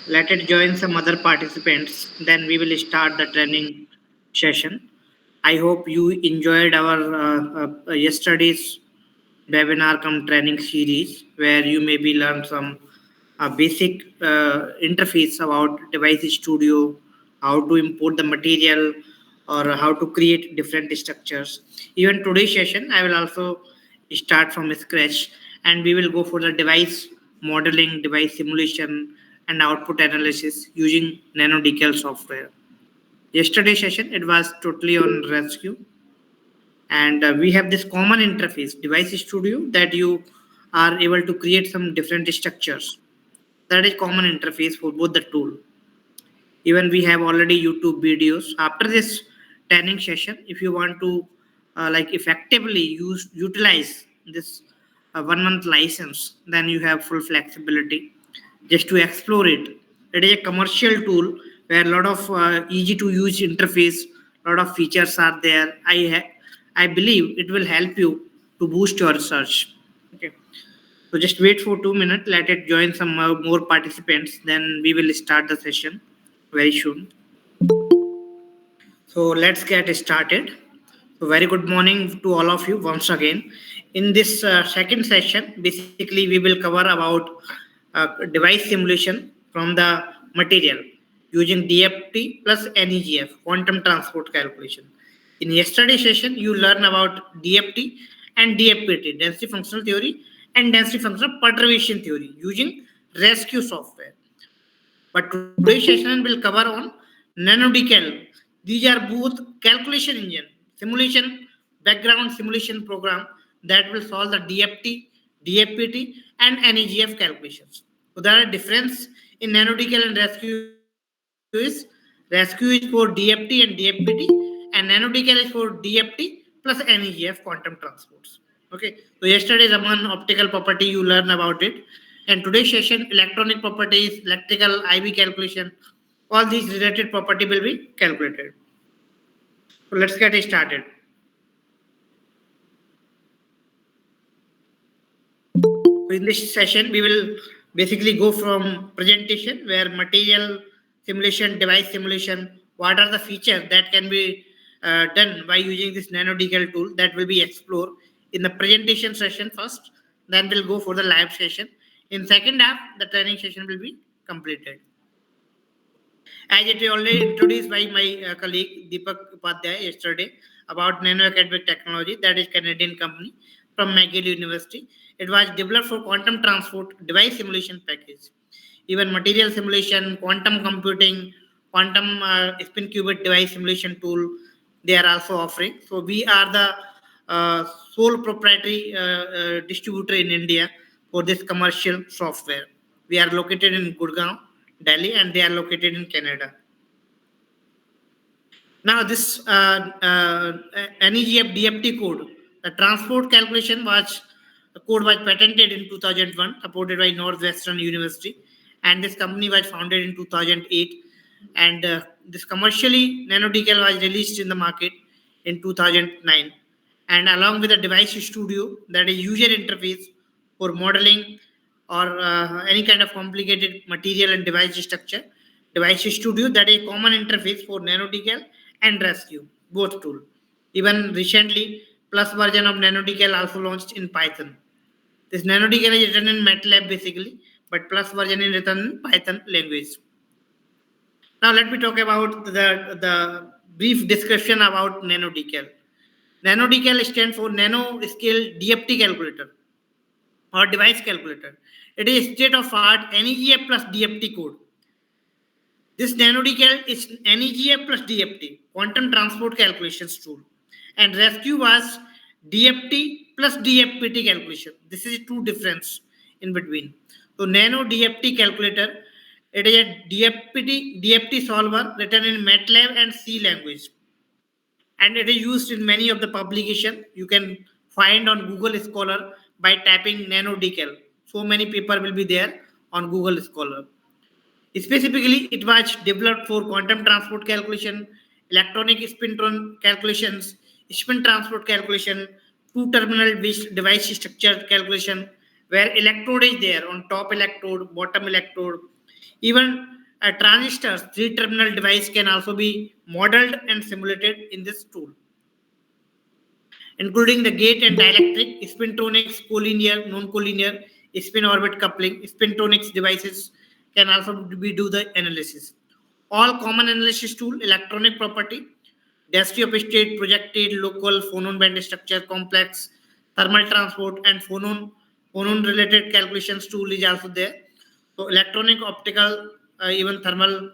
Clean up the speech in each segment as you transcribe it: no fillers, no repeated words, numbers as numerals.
Let it join some other participants. Then we will start the training session. I hope you enjoyed our yesterday's webinar come training series where you maybe learn some basic interface about device studio, how to import the material or how to create different structures. Even today's session I will also start from scratch, and we will go for the device modeling, device simulation and output analysis using NanoDCAL software. Yesterday session it was totally on rescue, and we have this common interface device studio that you are able to create some different structures. That is common interface for both the tool. Even we have already YouTube videos after this training session. If you want to like effectively use utilize this 1 month license, then you have full flexibility just to explore it. It is a commercial tool where a lot of easy to use interface, a lot of features are there. I believe it will help you to boost your research. Okay, so just wait for 2 minutes, let it join some more participants, then we will start the session very soon. So let's get started. So very good morning to all of you once again. In this second session, basically we will cover about device simulation from the material using DFT plus NEGF, quantum transport calculation. In yesterday's session, you learn about DFT and DFPT, density functional theory, and density functional perturbation theory using rescue software. But today's session will cover on NanoDCAL. These are both calculation engine, simulation, background simulation program that will solve the DFT, DFPT, and NEGF calculations. So there are difference in NanoDCAL and rescue is for DFT and DFPT, and NanoDCAL is for DFT plus NEGF quantum transports. Okay, so yesterday Raman optical property you learn about it, and today's session electronic properties, electrical IV calculation, all these related property will be calculated. So let's get started. So in this session we will basically go from presentation where material simulation, device simulation, what are the features that can be done by using this NanoDCAL tool, that will be explored in the presentation session first, then we'll go for the live session. In second half the training session will be completed. As it is already introduced by my colleague Deepak Upadhyay yesterday about Nano Academic Technology, that is Canadian company from McGill University. It was developed for quantum transport device simulation package. Even material simulation, quantum computing, quantum spin qubit device simulation tool, they are also offering. So we are the sole proprietary distributor in India for this commercial software. We are located in Gurgaon, Delhi, and they are located in Canada. Now, this NEGF DFT code, the transport calculation was the code was patented in 2001, supported by Northwestern University, and this company was founded in 2008. And this commercially NanoDCAL was released in the market in 2009, and along with the device studio, that is user interface for modeling or any kind of complicated material and device structure. Device Studio, that is common interface for NanoDCAL and Rescue, both tool. Even recently, plus version of NanoDCAL also launched in Python. This NanoDCAL is written in MATLAB basically, but plus version is written in Python language. Now let me talk about the brief description about NanoDCAL. NanoDCAL stands for Nano Scale DFT Calculator or Device Calculator. It is state of art NEGF plus DFT code. This NanoDCAL is NEGF plus DFT, quantum transport calculations tool. And rescue was DFT plus DFPT calculation. This is two difference in between. So Nano DFT calculator, it is a DFT solver written in MATLAB and C language. And it is used in many of the publication. You can find on Google Scholar by tapping NanoDCAL. So many paper will be there on Google Scholar. Specifically, it was developed for quantum transport calculation, electronic calculations, spin transport calculation, two-terminal device structure calculation, where electrode is there on top electrode, bottom electrode. Even a transistor's three-terminal device can also be modeled and simulated in this tool, including the gate and dielectric, spintonics, collinear, non-collinear, spin orbit coupling. Spintonics devices can also be do the analysis. All common analysis tool, electronic property, density of state, projected, local, phonon band structure, complex, thermal transport, and phonon related calculations tool is also there. So electronic, optical, even thermal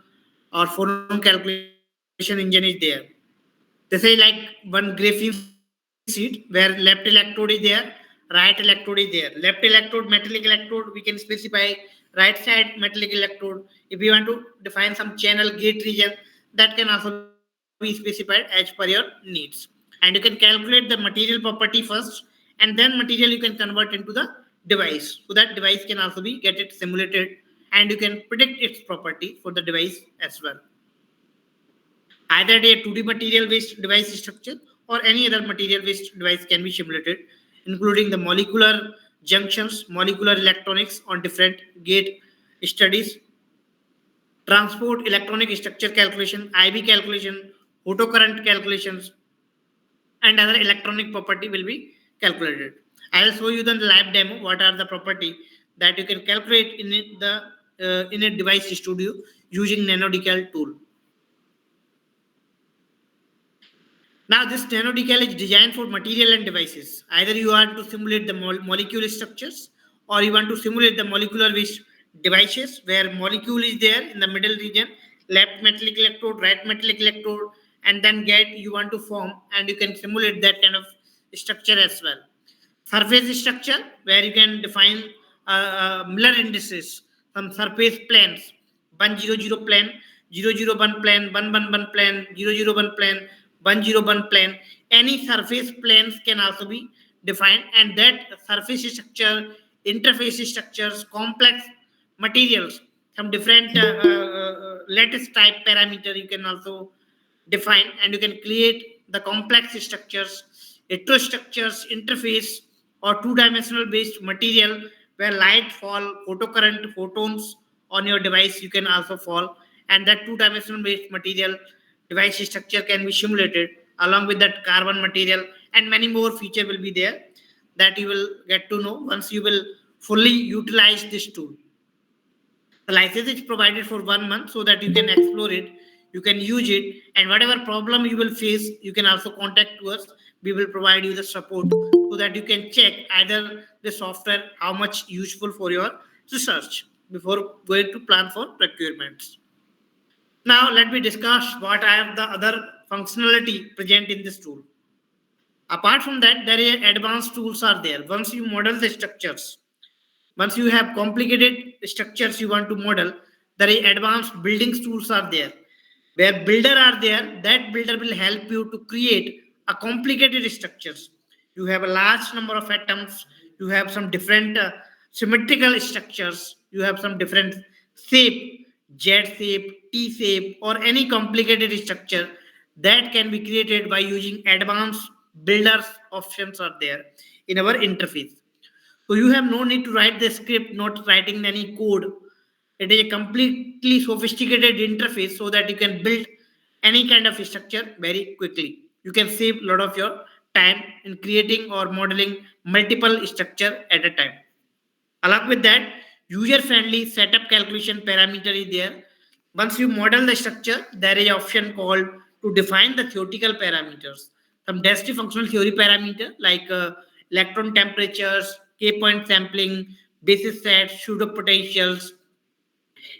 or phonon calculation engine is there. They say like one graphene sheet where left electrode is there, right electrode is there. Left electrode metallic electrode, we can specify right side metallic electrode. If we want to define some channel gate region, that can also be specified as per your needs. And you can calculate the material property first, and then material you can convert into the device. So that device can also be get it simulated, and you can predict its property for the device as well. Either a 2D material based device structure or any other material based device can be simulated, including the molecular junctions, molecular electronics on different gate studies, transport electronic structure calculation, IB calculation, photocurrent calculations, and other electronic property will be calculated. I will show you the live demo. What are the property that you can calculate in a device studio using NanoDCAL tool. Now, this nanodecal is designed for material and devices. Either you want to simulate the molecule structures, or you want to simulate the molecular based devices where molecule is there in the middle region, left metallic electrode, right metallic electrode, and then get you want to form, and you can simulate that kind of structure as well. Surface structure where you can define Miller indices, some surface planes, 100 plane, 001 plane, 111 plane, 001 plane, 101 plane. Any surface planes can also be defined, and that surface structure, interface structures, complex materials, some different lattice type parameter you can also define, and you can create the complex structures, heterostructures, interface, or two-dimensional based material where light fall, photocurrent photons on your device you can also fall, and that two-dimensional based material device structure can be simulated along with that carbon material, and many more feature will be there that you will get to know once you will fully utilize this tool. The license is provided for 1 month so that you can explore it, you can use it, and whatever problem you will face, you can also contact to us. We will provide you the support so that you can check either the software how much useful for your research before going to plan for procurements. Now let me discuss what are the other functionality present in this tool. Apart from that, there is advanced tools are there. Once you model the structures, once you have complicated structures you want to model, there is advanced buildings tools are there. Where builder are there, that builder will help you to create a complicated structures. You have a large number of atoms, you have some different symmetrical structures, you have some different shape, Z shape, T shape, or any complicated structure that can be created by using advanced builders options are there in our interface. So you have no need to write the script, not writing any code. It is a completely sophisticated interface so that you can build any kind of structure very quickly. You can save a lot of your time in creating or modeling multiple structure at a time. Along with that, user-friendly setup calculation parameter is there. Once you model the structure, there is an option called to define the theoretical parameters. Some density functional theory parameter like electron temperatures, K-point sampling, basis sets, pseudopotentials,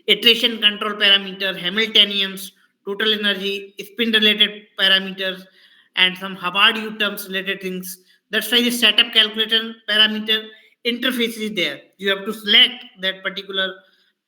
iteration control parameter, Hamiltonians, total energy, spin related parameters, and some Hubbard U terms related things. That's why the setup calculator parameter interface is there. You have to select that particular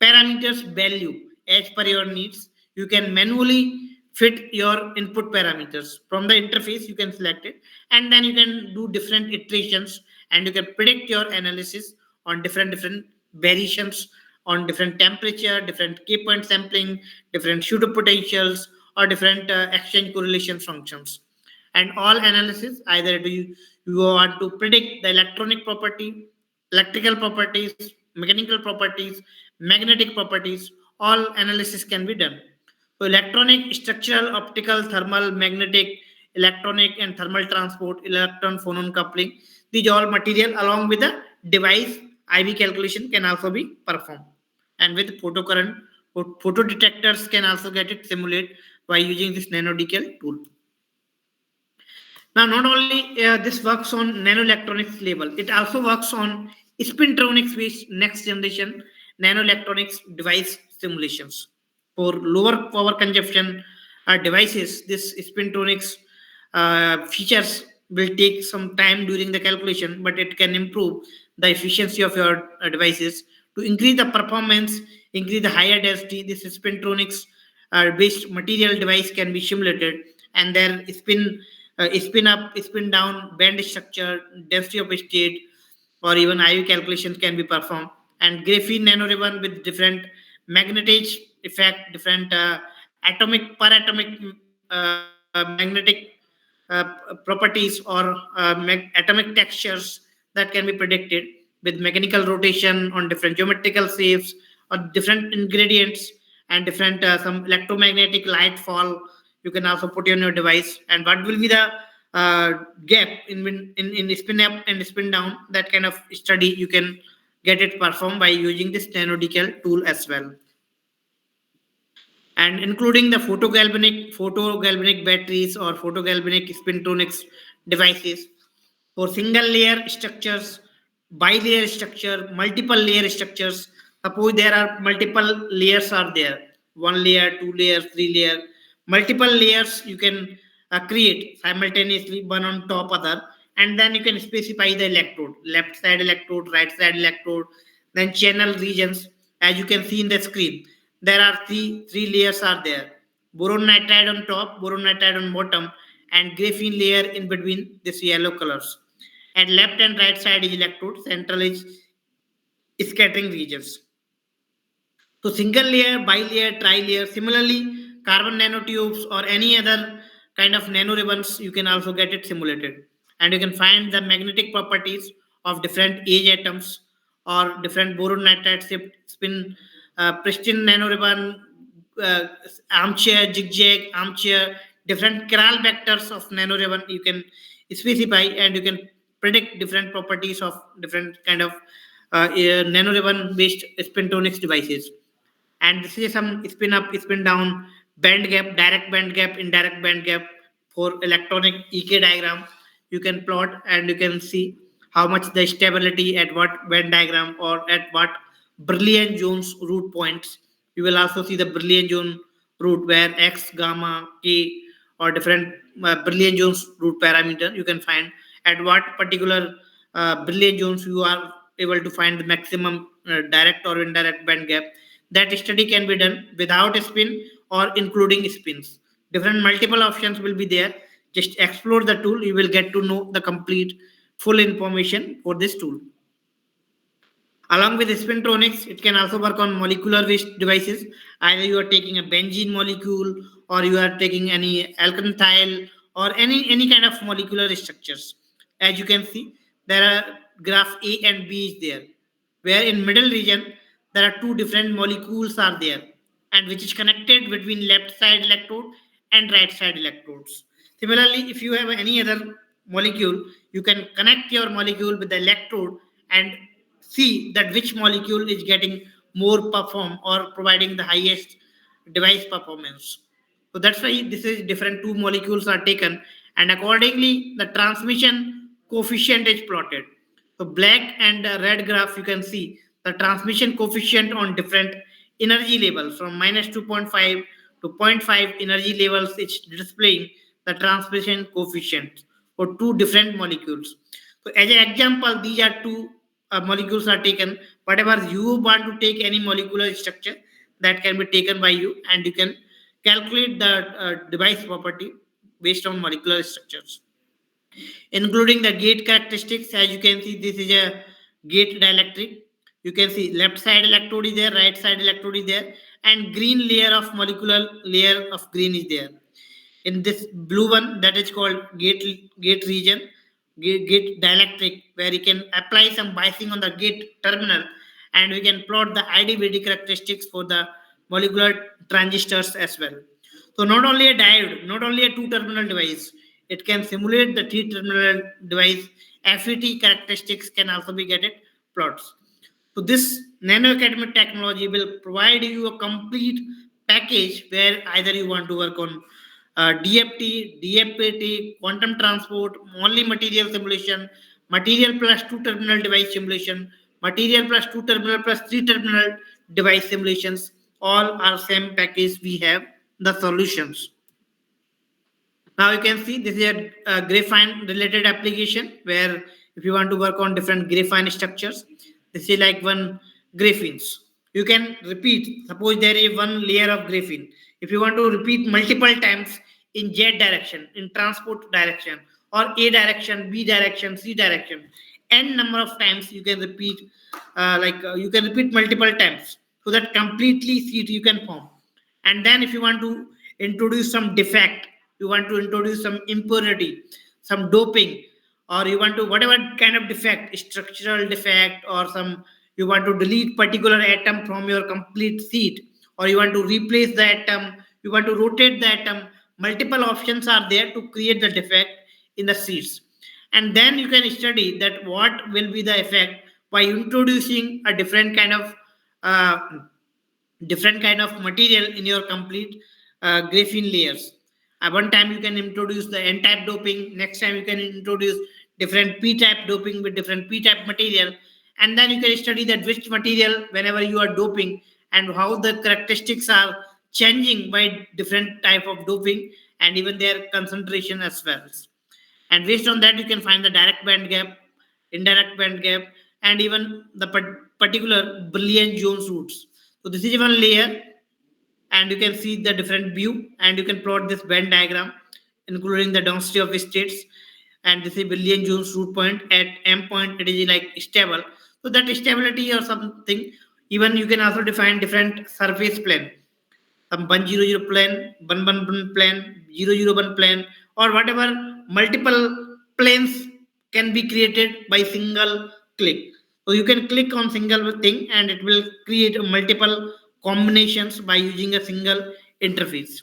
parameters value as per your needs. You can manually fit your input parameters from the interface. You can select it, and then you can do different iterations, and you can predict your analysis on different variations on different temperature, different key point sampling, different pseudopotentials, or different exchange correlation functions. And all analysis, either do you want to predict the electronic property, electrical properties, mechanical properties, magnetic properties, all analysis can be done. So electronic, structural, optical, thermal, magnetic, electronic and thermal transport, electron phonon coupling, these all material along with the device IV calculation can also be performed. And with photocurrent, photo detectors can also get it simulate by using this NanoDCAL tool. Now, not only this works on nanoelectronics level, it also works on spintronics based next generation nanoelectronics device simulations. For lower power consumption devices, this spintronics features will take some time during the calculation, but it can improve the efficiency of your devices to increase the performance, increase the higher density. This spintronics based material device can be simulated, and their spin up, spin down, band structure, density of state, or even IU calculations can be performed. And graphene nanoribbon with different magnetic effect, different atomic paratomic magnetic properties or atomic textures that can be predicted with mechanical rotation on different geometrical shapes or different ingredients and different some electromagnetic light fall you can also put on your device. And what will be the gap in spin up and spin down, that kind of study you can get it performed by using this NanoDCAL tool as well. And including the photogalvanic batteries or photogalvanic spintronics devices for single layer structures, bilayer structure, multiple layer structures. Suppose there are multiple layers are there, one layer, two layer, three layer, multiple layers you can create simultaneously, one on top other, and then you can specify the electrode, left side electrode, right side electrode, then channel regions. As you can see in the screen, there are three layers are there: boron nitride on top, boron nitride on bottom, and graphene layer in between this yellow colors. And left and right side is electrode, central is scattering regions. So single layer, bilayer, tri-layer. Similarly, carbon nanotubes or any other kind of nanoribbons, you can also get it simulated. And you can find the magnetic properties of different age atoms or different boron nitride spin, pristine nanoribbon, uh, armchair, zigzag, armchair, different chiral vectors of nanoribbon you can specify, and you can predict different properties of different kind of nanoribbon based spintonics devices. And this is some spin up, spin down, band gap, direct band gap, indirect band gap for electronic EK diagram. You can plot and you can see how much the stability at what Venn diagram or at what Brilliant zones root points. You will also see the Brilliant zone root where X, gamma, K, or different Brilliant zones root parameter. You can find at what particular Brilliant zones you are able to find the maximum direct or indirect band gap. That study can be done without a spin or including spins. Different multiple options will be there. Just explore the tool, you will get to know the complete full information for this tool. Along with spintronics, it can also work on molecular based devices. Either you are taking a benzene molecule or you are taking any alkyl or any kind of molecular structures. As you can see, there are graph A and B is there, where in middle region there are two different molecules are there, and which is connected between left side electrode and right side electrodes. Similarly, if you have any other molecule, you can connect your molecule with the electrode and see that which molecule is getting more perform or providing the highest device performance. So that's why this is different two molecules are taken, and accordingly the transmission coefficient is plotted. So black and red graph you can see the transmission coefficient on different energy levels from minus 2.5 to zero point 0.5 energy levels. It's displaying the transmission coefficient for two different molecules. So as an example, these are two molecules are taken. Whatever you want to take any molecular structure, that can be taken by you, and you can calculate the device property based on molecular structures, including the gate characteristics. As you can see, this is a gate dielectric. You can see left side electrode is there, right side electrode is there, and green layer of molecular layer of green is there. In this blue one, that is called gate region, gate dielectric, where you can apply some biasing on the gate terminal, and we can plot the IDVD characteristics for the molecular transistors as well. So not only a diode, not only a two-terminal device, it can simulate the three-terminal device. FET characteristics can also be get it plots. So this nano academic technology will provide you a complete package where either you want to work on DFT, DFT, quantum transport, only material simulation, material plus two terminal device simulation, material plus two terminal plus three terminal device simulations. All are same package. We have the solutions. Now you can see this is a graphene related application where if you want to work on different graphene structures, this is like one graphenes. You can repeat. Suppose there is one layer of graphene. If you want to repeat multiple times in Z direction, in transport direction, or A direction, B direction, C direction, n number of times you can repeat. You can repeat multiple times so that completely seed you can form. And then if you want to introduce some defect, you want to introduce some impurity, some doping, or you want to whatever kind of defect, structural defect, or some you want to delete particular atom from your complete seed, or you want to replace the atom, you want to rotate the atom, multiple options are there to create the defect in the seeds. And then you can study that what will be the effect by introducing a uh, different kind of material in your complete graphene layers. One time you can introduce the N-type doping. Next time you can introduce different P-type doping with different P-type material, and then you can study that which material whenever you are doping and how the characteristics are changing by different type of doping and even their concentration as well. And based on that, you can find the direct band gap, indirect band gap, and even the particular Brilliant Jones roots. So this is one layer, and you can see the different view, and you can plot this Venn diagram, including the density of states. And this is Brilliant Jones root point. At M point, it is like stable. So that stability or something. Even you can also define different surface plane, some 100 plane, 111 plane, 001 plane, or whatever multiple planes can be created by single click. So you can click on single thing and it will create multiple combinations by using a single interface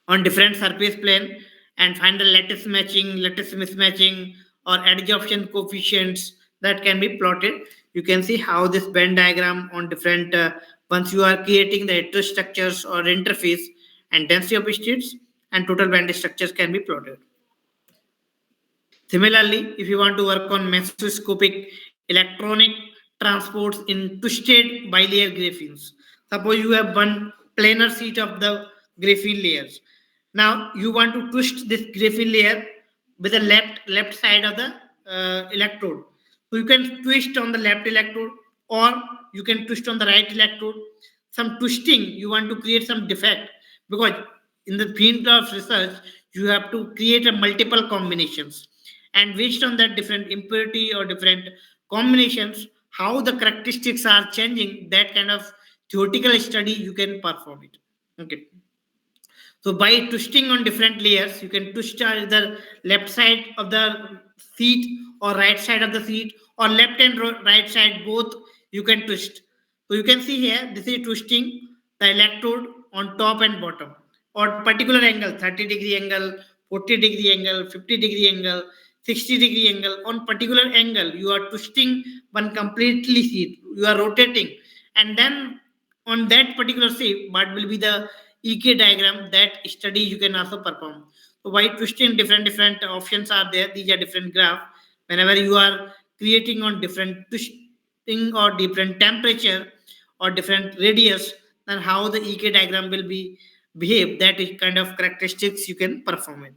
on different surface plane and find the lattice matching, lattice mismatching, or adsorption coefficients that can be plotted. You can see how this Venn diagram on different once you are creating the heterostructures or interface and density of states and total band structures can be plotted. Similarly, if you want to work on mesoscopic electronic transports in twisted bilayer graphenes, suppose you have one planar sheet of the graphene layers. Now you want to twist this graphene layer with the left side of the electrode. So you can twist on the left electrode or you can twist on the right electrode. Some twisting you want to create some defect because in the field of research you have to create a multiple combinations and based on that different impurity or different combinations how the characteristics are changing that kind of theoretical study you can perform it. Okay, so by twisting on different layers, you can twist either left side of the seat or right side of the seat or left and right side both you can twist. So you can see here this is twisting the electrode on top and bottom or particular angle 30-degree angle, 40-degree angle, 50-degree angle, 60-degree angle. On particular angle you are twisting one completely seat, you are rotating, and then on that particular shape what will be the EK diagram that study you can also perform. So by twisting different options are there. These are different graph. Whenever you are creating on different twisting or different temperature or different radius, then how the EK diagram will be behave. That is kind of characteristics you can perform it.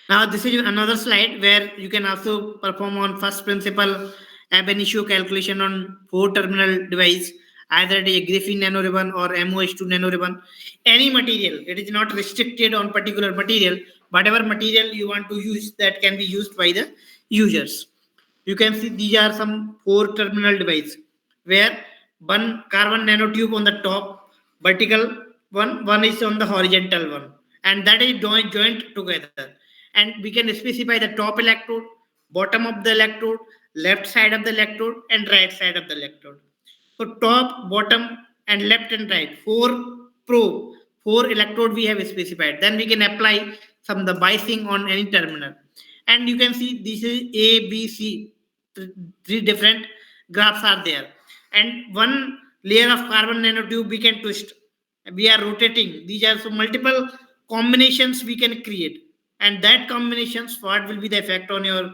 Now, this is another slide where you can also perform on first principle ab initio calculation on four terminal device, either it is a graphene nanoribbon or MOH2 nanoribbon. Any material, it is not restricted on particular material. Whatever material you want to use, that can be used by the users. You can see these are some four terminal device where one carbon nanotube on the top, vertical one is on the horizontal one, and that is joined together. And we can specify the top electrode, bottom of the electrode, left side of the electrode, and right side of the electrode. So top, bottom, and left and right. Four probe, four electrode we have specified. Then we can apply some the biasing on any terminal. And you can see this is A, B, C. Three different graphs are there. And one layer of carbon nanotube we can twist. We are rotating. These are so multiple combinations we can create. And that combinations, what will be the effect on your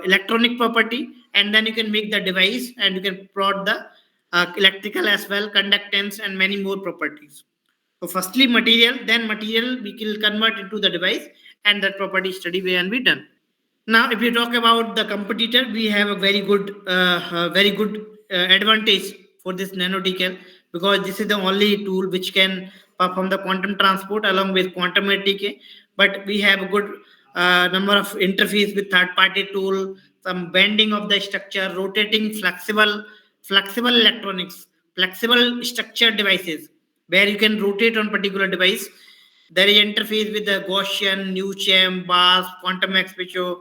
electronic property, and then you can make the device and you can plot the electrical as well, conductance and many more properties. So firstly material, then material we will convert into the device, and that property study will be done. Now, if you talk about the competitor, we have a very good advantage for this NanoDCAL, because this is the only tool which can perform the quantum transport along with quantum ATK. But we have a good number of interface with third-party tool, some bending of the structure, rotating flexible electronics, flexible structured devices, where you can rotate on particular device. There is interface with the Gaussian, Newcham, BAS, quantum expression,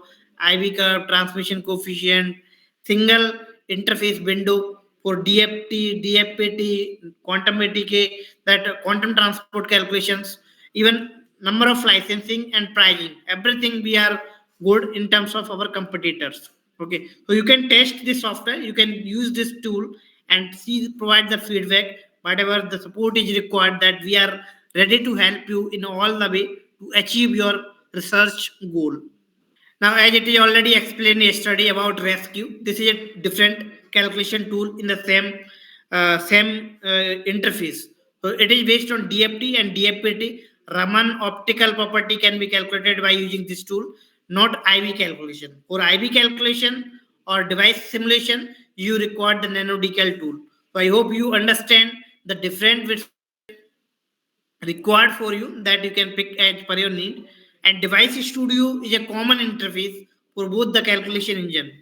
IV curve, transmission coefficient, single interface window for DFT, DFPT, quantum ATK, that quantum transport calculations, even number of licensing and pricing, everything we are good in terms of our competitors. Okay, so you can test this software, you can use this tool and see, provide the feedback, whatever the support is required, that we are ready to help you in all the way to achieve your research goal. Now, as it is already explained yesterday about rescue, this is a different calculation tool in the same interface. So it is based on DFT and DFPT. Raman optical property can be calculated by using this tool, not IV calculation. For IV calculation or device simulation, you require the NanoDCAL tool. So I hope you understand the different required for you, that you can pick as per your need. And device studio is a common interface for both the calculation engine.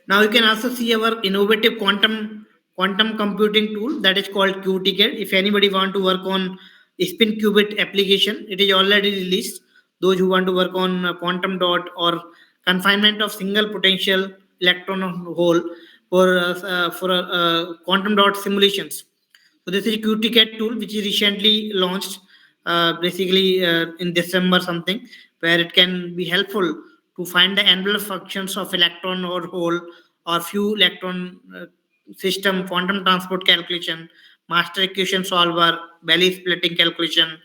Now you can also see our innovative quantum computing tool, that is called QTCAD. If anybody want to work on spin qubit application, it is already released. Those who want to work on quantum dot or confinement of single potential electron hole for quantum dot simulations. So this is a QTCAD tool which is recently launched, basically in December something, where it can be helpful to find the envelope functions of electron or hole or few electron system, quantum transport calculation, master equation solver, Belly splitting calculation,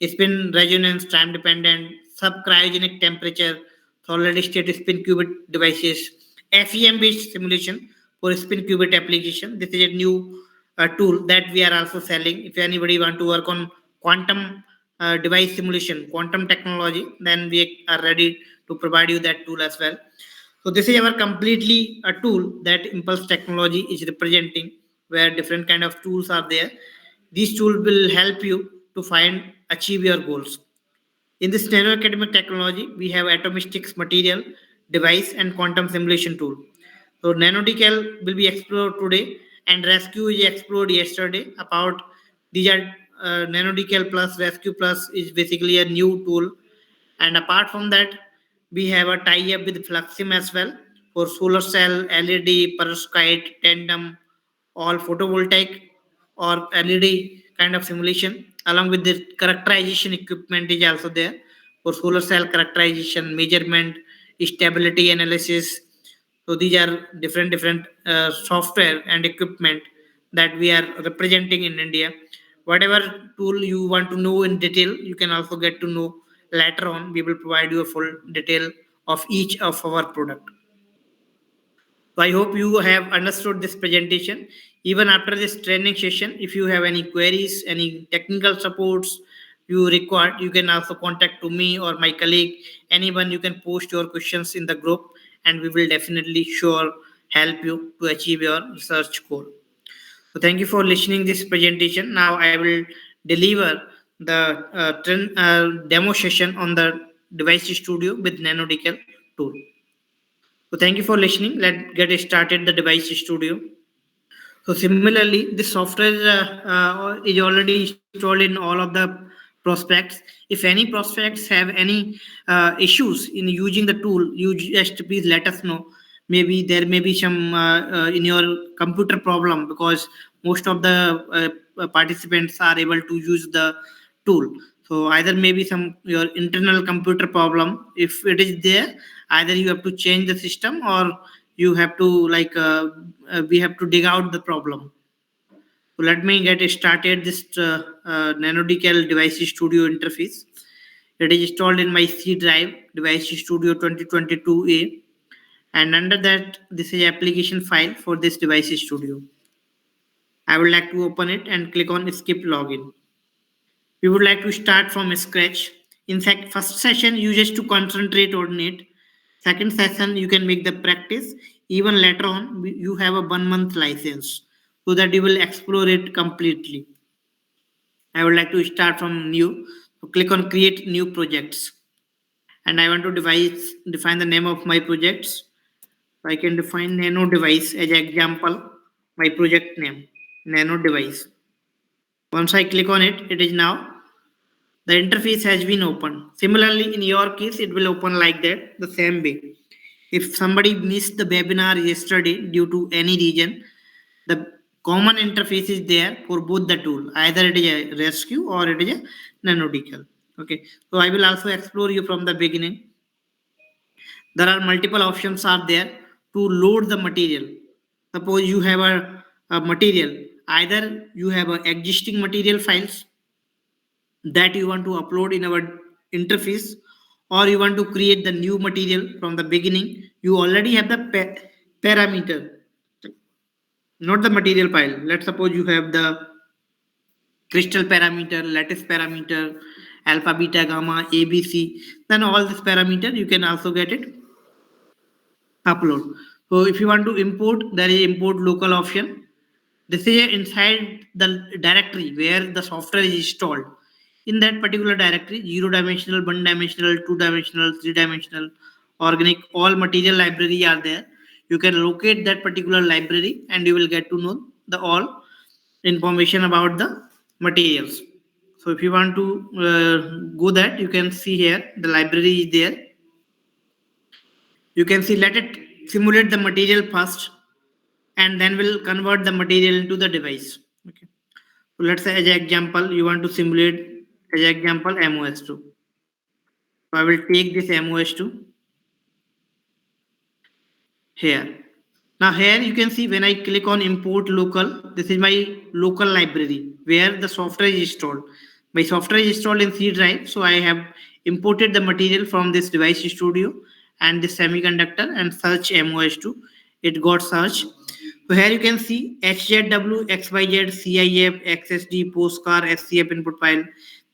spin resonance, time dependent, sub cryogenic temperature, solid state spin qubit devices, FEM based simulation for spin qubit application. This is a new tool that we are also selling. If anybody want to work on quantum device simulation, quantum technology, then we are ready to provide you that tool as well. So this is our completely a tool that Impulse Technology is representing, where different kind of tools are there. These tools will help you to find achieve your goals. In this nano academic technology, we have Atomistic's material, device, and quantum simulation tool. So NanoDCAL will be explored today, and Rescue is explored yesterday. About these are NanoDCAL plus Rescue plus is basically a new tool. And apart from that, we have a tie-up with Fluxim as well for solar cell, LED, perovskite, tandem, all photovoltaic or LED kind of simulation. Along with the characterization equipment is also there for solar cell characterization, measurement, stability analysis. So these are different software and equipment that we are representing in India. Whatever tool you want to know in detail, you can also get to know later on. We will provide you a full detail of each of our product. So I hope you have understood this presentation. Even after this training session, if you have any queries, any technical supports you require, you can also contact to me or my colleague. Anyone, you can post your questions in the group, and we will definitely sure help you to achieve your research goal. So thank you for listening this presentation. Now I will deliver the demo session on the device studio with NanoDCAL tool. So thank you for listening. Let's get started the device studio. So similarly, this software is already installed in all of the prospects. If any prospects have any issues in using the tool, you just please let us know. Maybe there may be some in your computer problem, because most of the participants are able to use the tool. So either maybe some your internal computer problem, if it is there, either you have to change the system or you have to we have to dig out the problem. So let me get started this NanoDCAL Device Studio interface. It is installed in my C drive, Device Studio 2022A, and under that, this is application file for this Device Studio. I would like to open it and click on Skip Login. We would like to start from scratch. In fact, first session you just to concentrate on it. Second session you can make the practice. Even later on, you have a 1 month license so that you will explore it completely. I would like to start from new. So click on create new projects. And I want to define the name of my projects. So I can define nano device as example, my project name, nano device. Once I click on it, it is now the interface has been opened. Similarly, in your case, it will open like that, the same way. If somebody missed the webinar yesterday due to any reason, the common interface is there for both the tool. Either it is a rescue or it is a nanodical. Okay, so I will also explore you from the beginning. There are multiple options are there to load the material. Suppose you have a material, either you have a existing material files that you want to upload in our interface, or you want to create the new material from the beginning. You already have the parameter, not the material file. Let's suppose you have the crystal parameter, lattice parameter, alpha, beta, gamma, abc. Then all this parameter you can also get it upload. So if you want to import, there is import local option. This is inside the directory where the software is installed. In that particular directory, 0-dimensional, 1-dimensional, 2-dimensional, 3-dimensional, organic, all material library are there. You can locate that particular library and you will get to know the all information about the materials. So if you want to go that, you can see here the library is there. You can see, let it simulate the material first and then we'll convert the material into the device. Okay. So let's say as an example, you want to simulate as an example MOS2. So I will take this MOS2 here. Now here you can see when I click on import local, this is my local library where the software is installed. My software is installed in C drive, so I have imported the material from this device studio and this semiconductor and search MOS2. It got search. So here you can see HZW, XYZ, CIF, XSD, postcard, SCF input file.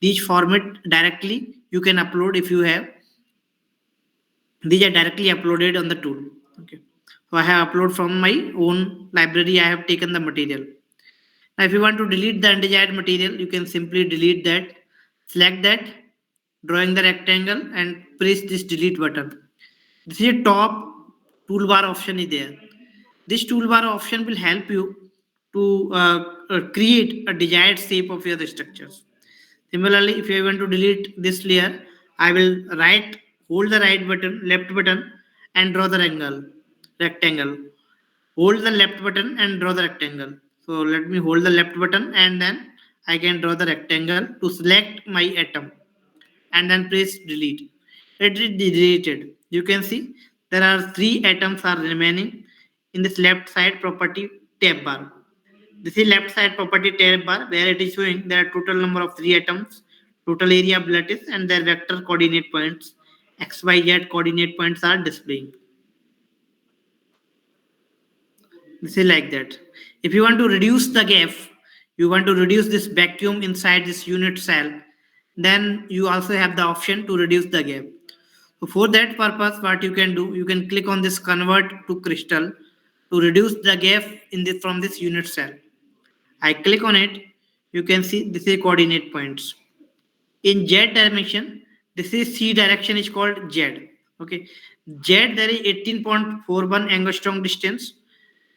These format directly you can upload if you have. These are directly uploaded on the tool. Okay. So I have uploaded from my own library. I have taken the material. Now, if you want to delete the undesired material, you can simply delete that. Select that, drawing the rectangle, and press this delete button. This is a top toolbar option is there. This toolbar option will help you to create a desired shape of your structures. Similarly, if you want to delete this layer, I will hold the right button, left button, and draw the rectangle. Hold the left button and draw the rectangle. So let me hold the left button and then I can draw the rectangle to select my atom and then press delete. It is deleted. You can see there are 3 atoms are remaining in this left side property tab bar. This is left side property tab bar where it is showing there are total number of 3 atoms, total area of lattice, and their vector coordinate points. X, Y, Z coordinate points are displaying. This is like that. If you want to reduce the gap, you want to reduce this vacuum inside this unit cell, then you also have the option to reduce the gap. So for that purpose, what you can do, you can click on this convert to crystal to reduce the gap in this from this unit cell. I click on it, you can see this is coordinate points. In Z dimension, this is C direction is called Z. Okay, Z there is 18.41 angstrom distance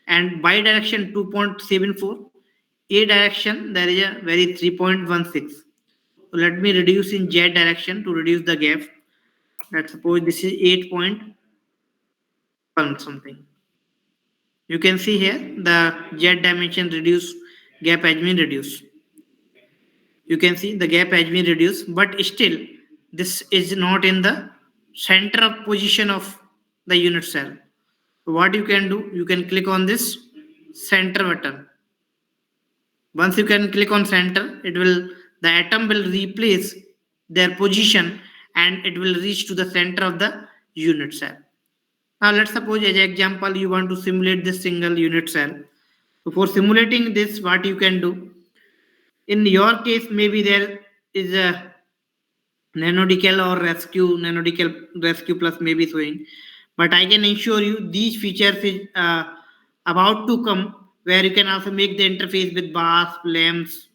and by direction 2.74. A direction there is a very 3.16. So let me reduce in Z direction to reduce the gap. Let's suppose this is 8.1 something. You can see here the Z dimension reduced gap has been reduced. You can see the gap has been reduced, but still this is not in the center of position of the unit cell. So what you can do, you can click on this center button. Once you can click on center, it will the atom will replace their position and it will reach to the center of the unit cell. Now let's suppose as an example you want to simulate this single unit cell. So for simulating this, what you can do, in your case maybe there is a NanoDCAL or NanoDCAL Rescue Plus may be showing. But I can assure you these features is about to come, where you can also make the interface with BAS, LAMPS,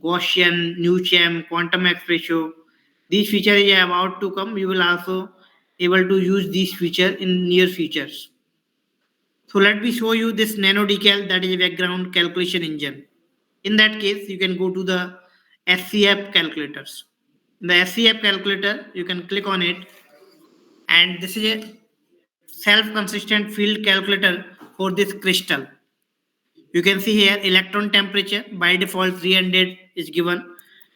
Gaussian, Newcham, Quantum X ratio. These features are about to come. You will also able to use these features in near futures. So let me show you this NanoDCAL, that is a background calculation engine. In that case, you can go to the SCF calculators. In the SCF calculator, you can click on it, and this is a self-consistent field calculator for this crystal. You can see here electron temperature by default 300 is given.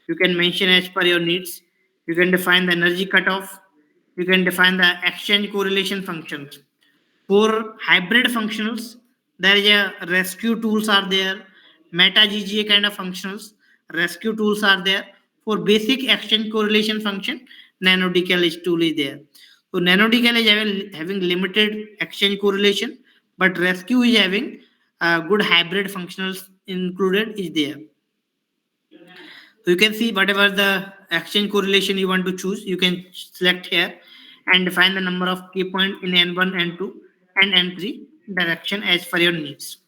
You can mention as per your needs. You can define the energy cutoff. You can define the exchange correlation functions. For hybrid functionals, there is a rescue tools are there, meta GGA kind of functionals, rescue tools are there. For basic exchange correlation function, NanoDCAL is tool is there. So NanoDCAL is having limited exchange correlation, but rescue is having good hybrid functionals included is there. So you can see whatever the exchange correlation you want to choose, you can select here and define the number of key points in N1, N2, and N3 direction as per your needs.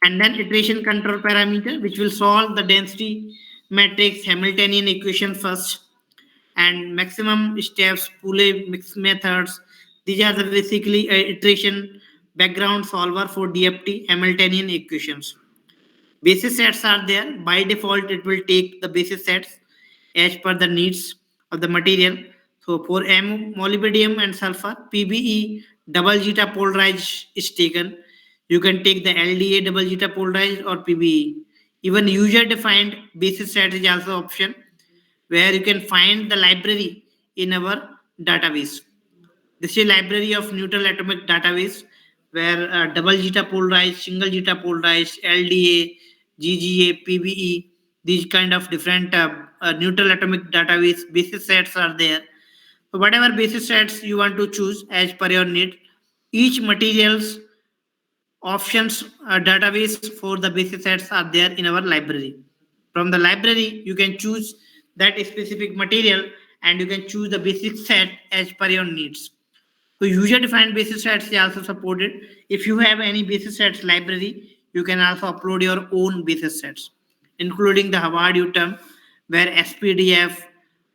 And then iteration control parameter, which will solve the density matrix Hamiltonian equation first, and maximum steps, Poulet mix methods. These are the basically iteration background solver for DFT Hamiltonian equations. Basis sets are there. By default, it will take the basis sets as per the needs of the material. So for molybdenum and sulfur, PBE double zeta polarized is taken. You can take the LDA double zeta polarized or PBE. Even user defined basis set is also option, where you can find the library in our database. This is a library of neutral atomic database, where double zeta polarized, single zeta polarized, LDA, GGA, PBE, these kind of different neutral atomic database basis sets are there. So whatever basis sets you want to choose as per your need, each materials options database for the basis sets are there in our library. From the library, you can choose that specific material and you can choose the basic set as per your needs. So user-defined basis sets is also supported. If you have any basis sets library, you can also upload your own basis sets, including the Harvard term, where SPDF,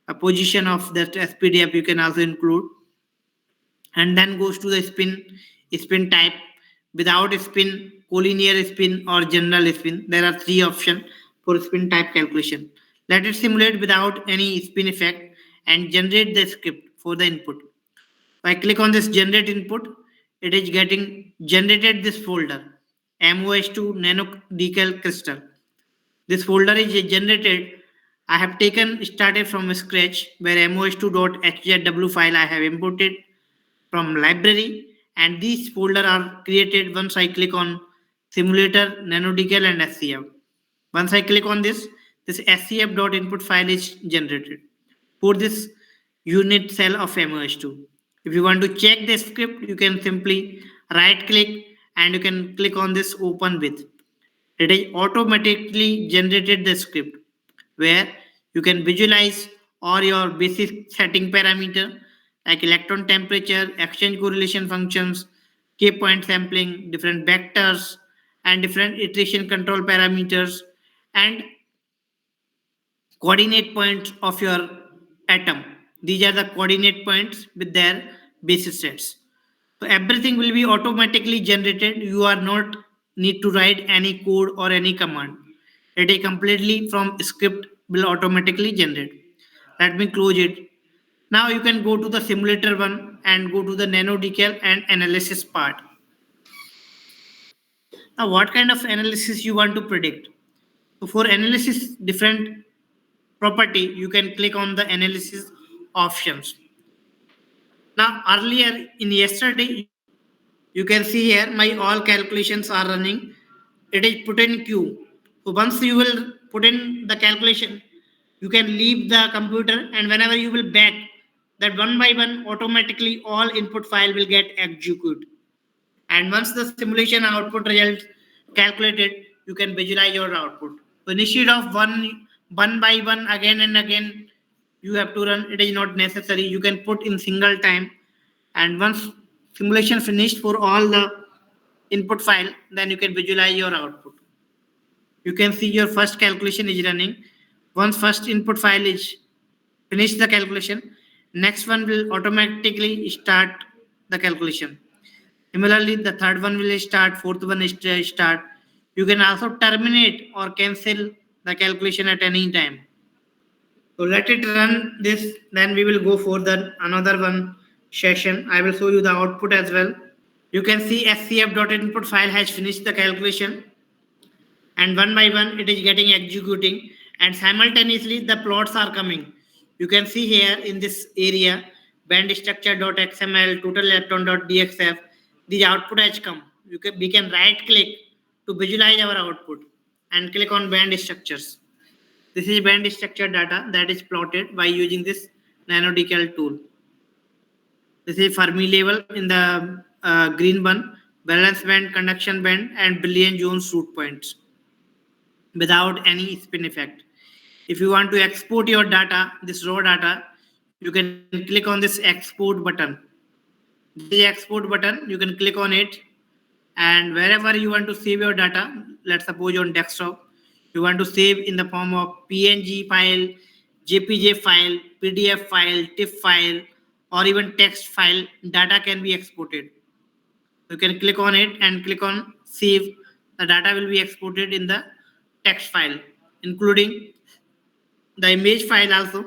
a position of that SPDF you can also include, and then goes to the spin type, without spin, collinear spin, or general spin. There are three options for spin type calculation. Let it simulate without any spin effect and generate the script for the input. If I click on this generate input, it is getting generated this folder, MOS2 NanoDCAL crystal. This folder is generated. I have taken started from scratch, where mos2.hzw file I have imported from library, and these folder are created once I click on simulator, NanoDCAL, and SCF. Once I click on this scf.input file is generated for this unit cell of MOS2. If you want to check the script, you can simply right click and you can click on this open with. It is automatically generated the script, where you can visualize all your basic setting parameter like electron temperature, exchange correlation functions, k point sampling, different vectors, and different iteration control parameters, and coordinate points of your atom. These are the coordinate points with their basis sets. So everything will be automatically generated. You are not need to write any code or any command. It is completely from script will automatically generate. Let me close it. Now you can go to the simulator one and go to the NanoDCAL and analysis part. Now what kind of analysis you want to predict? So for analysis different property, you can click on the analysis options. Now earlier in yesterday, you can see here my all calculations are running. It is put in queue. So once you will put in the calculation, you can leave the computer, and whenever you will back, that one by one automatically all input file will get executed. And once the simulation output results calculated, you can visualize your output. So instead of one by one again and again you have to run, it is not necessary. You can put in single time, and once simulation finished for all the input file, then you can visualize your output. You can see your first calculation is running. Once first input file is finished the calculation, next one will automatically start the calculation. Similarly, the third one will start, fourth one is start. You can also terminate or cancel the calculation at any time. So let it run this, then we will go for the another one session. I will show you the output as well. You can see scf.input file has finished the calculation, and one by one it is getting executing, and simultaneously the plots are coming. You can see here in this area band structure.xml, total electron.dxf, the output has come. We can right click to visualize our output and click on band structures. This is band structure data that is plotted by using this NanoDCAL tool. This is Fermi level in the green one, valence band, conduction band, and billion zones root points without any spin effect. If you want to export your data, this raw data, you can click on this export button. This is export button. You can click on it, and wherever you want to save your data, let's suppose on desktop, you want to save in the form of PNG file, JPG file, PDF file, TIFF file, or even text file, data can be exported. You can click on it and click on save. The data will be exported in the text file, including the image file also.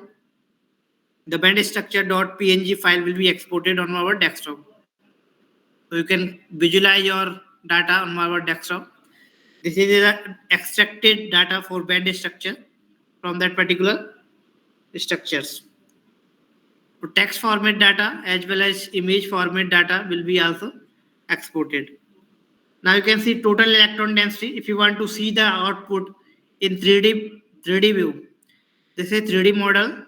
The band structure.png file will be exported on our desktop. So you can visualize your data on our desktop. This is the extracted data for band structure from that particular structures. So text format data as well as image format data will be also exported. Now you can see total electron density. If you want to see the output in 3D view, this is 3D model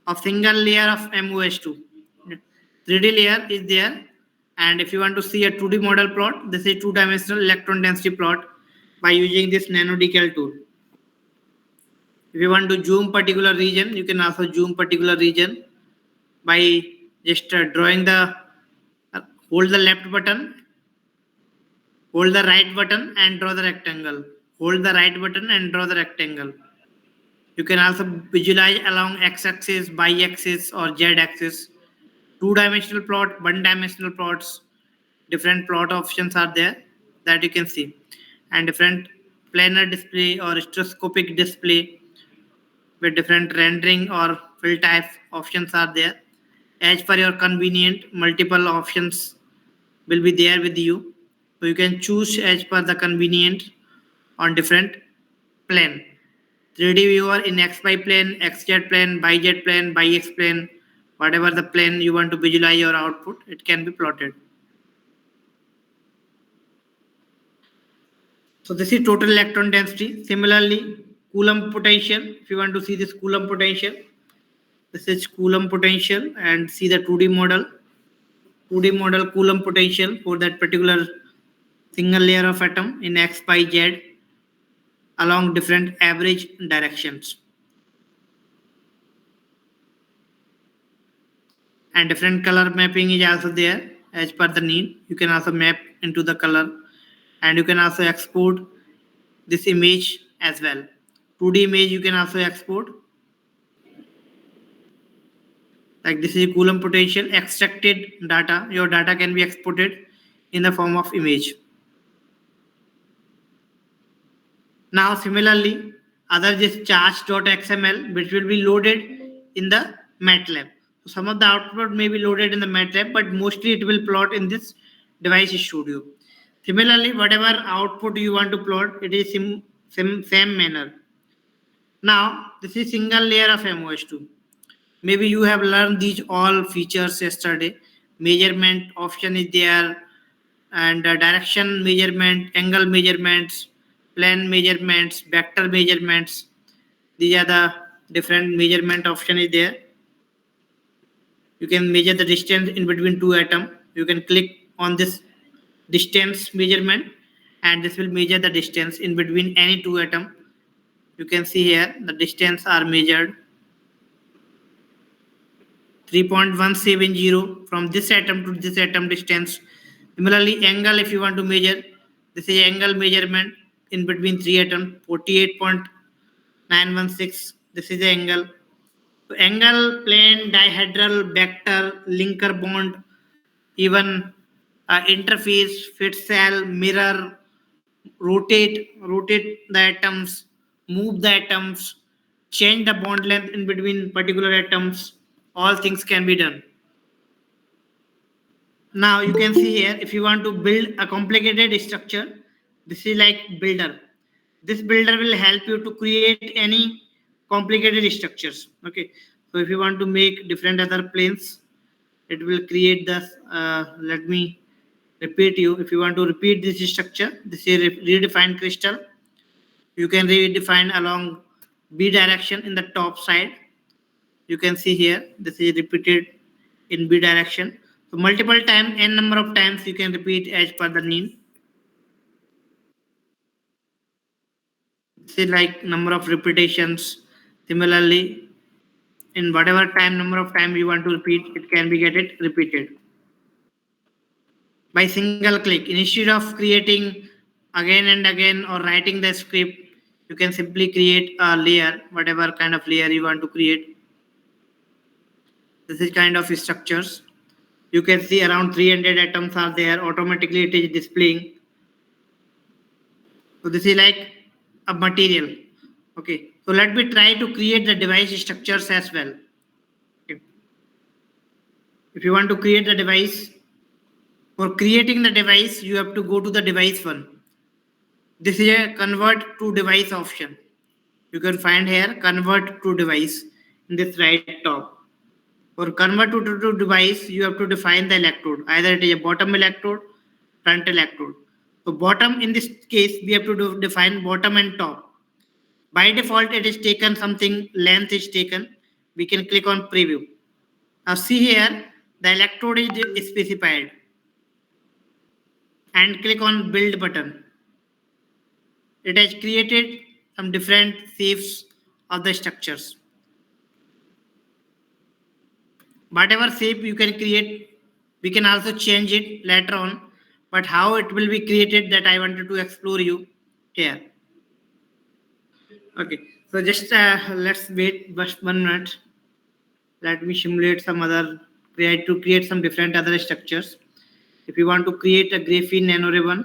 of single layer of MOS2. 3D layer is there, and if you want to see a 2D model plot, this is two-dimensional electron density plot by using this NanoDCAL tool. If you want to zoom particular region, you can also zoom particular region by just drawing the hold the left button, hold the right button, and draw the rectangle. Hold the right button and draw the rectangle. You can also visualize along x-axis, y-axis, or z-axis. Two-dimensional plot, one-dimensional plots, different plot options are there that you can see, and different planar display or stereoscopic display with different rendering or fill type options are there. As per your convenient, multiple options will be there with you, so you can choose as per the convenient on different plane. 3D viewer in XY plane, XZ plane, YZ plane, YX plane, whatever the plane you want to visualize your output, it can be plotted. So this is total electron density. Similarly, Coulomb potential. If you want to see this Coulomb potential, this is Coulomb potential, and see the 2D model. 2D model Coulomb potential for that particular single layer of atom in X, Y, Z along different average directions. And different color mapping is also there as per the need. You can also map into the color, and you can also export this image as well. 2D image you can also export. Like this is Coulomb potential extracted data. Your data can be exported in the form of image. Now similarly, other this charge.xml which will be loaded in the MATLAB. So some of the output may be loaded in the MATLAB, but mostly it will plot in this device studio. Similarly, whatever output you want to plot, it is same manner. Now, this is single layer of MOS2. Maybe you have learned these all features yesterday. Measurement option is there, and direction measurement, angle measurements, plane measurements, vector measurements. These are the different measurement option is there. You can measure the distance in between two atoms. You can click on this distance measurement, and this will measure the distance in between any two atoms. You can see here the distance are measured 3.170 from this atom to this atom distance. Similarly, angle, if you want to measure, this is angle measurement in between three atoms, 48.916. This is the angle. So angle, plane, dihedral, vector, linker bond, even interface, fit cell, mirror, rotate the atoms, move the atoms, change the bond length in between particular atoms. All things can be done. Now you can see here, if you want to build a complicated structure, this is like builder. This builder will help you to create any complicated structures. Okay, so if you want to make different other planes, it will create the. Let me repeat you. If you want to repeat this structure, this is redefined crystal. You can redefine along B direction in the top side. You can see here, this is repeated in B direction. So multiple times, n number of times you can repeat as per the need. This is like number of repetitions. Similarly, in whatever time number of time you want to repeat, it can be get it repeated by single click. Instead of creating again and again or writing the script, you can simply create a layer, whatever kind of layer you want to create. This is kind of structures. You can see around 300 atoms are there. Automatically it is displaying. So this is like a material. Okay. So let me try to create the device structures as well. Okay. If you want to create the device, for creating the device, you have to go to the device one. This is a convert to device option. You can find here convert to device in this right top. For convert to device, you have to define the electrode. Either it is a bottom electrode, front electrode. So bottom, in this case, we have to define bottom and top. By default, it is taken something, length is taken. We can click on preview. Now see here, the electrode is specified. And click on build button. It has created some different shapes of the structures. Whatever shape you can create, we can also change it later on. But how it will be created, that I wanted to explore you here. Okay, so just let's wait just 1 minute. Let me simulate some other, try to create some different other structures. If you want to create a graphene nanoribbon,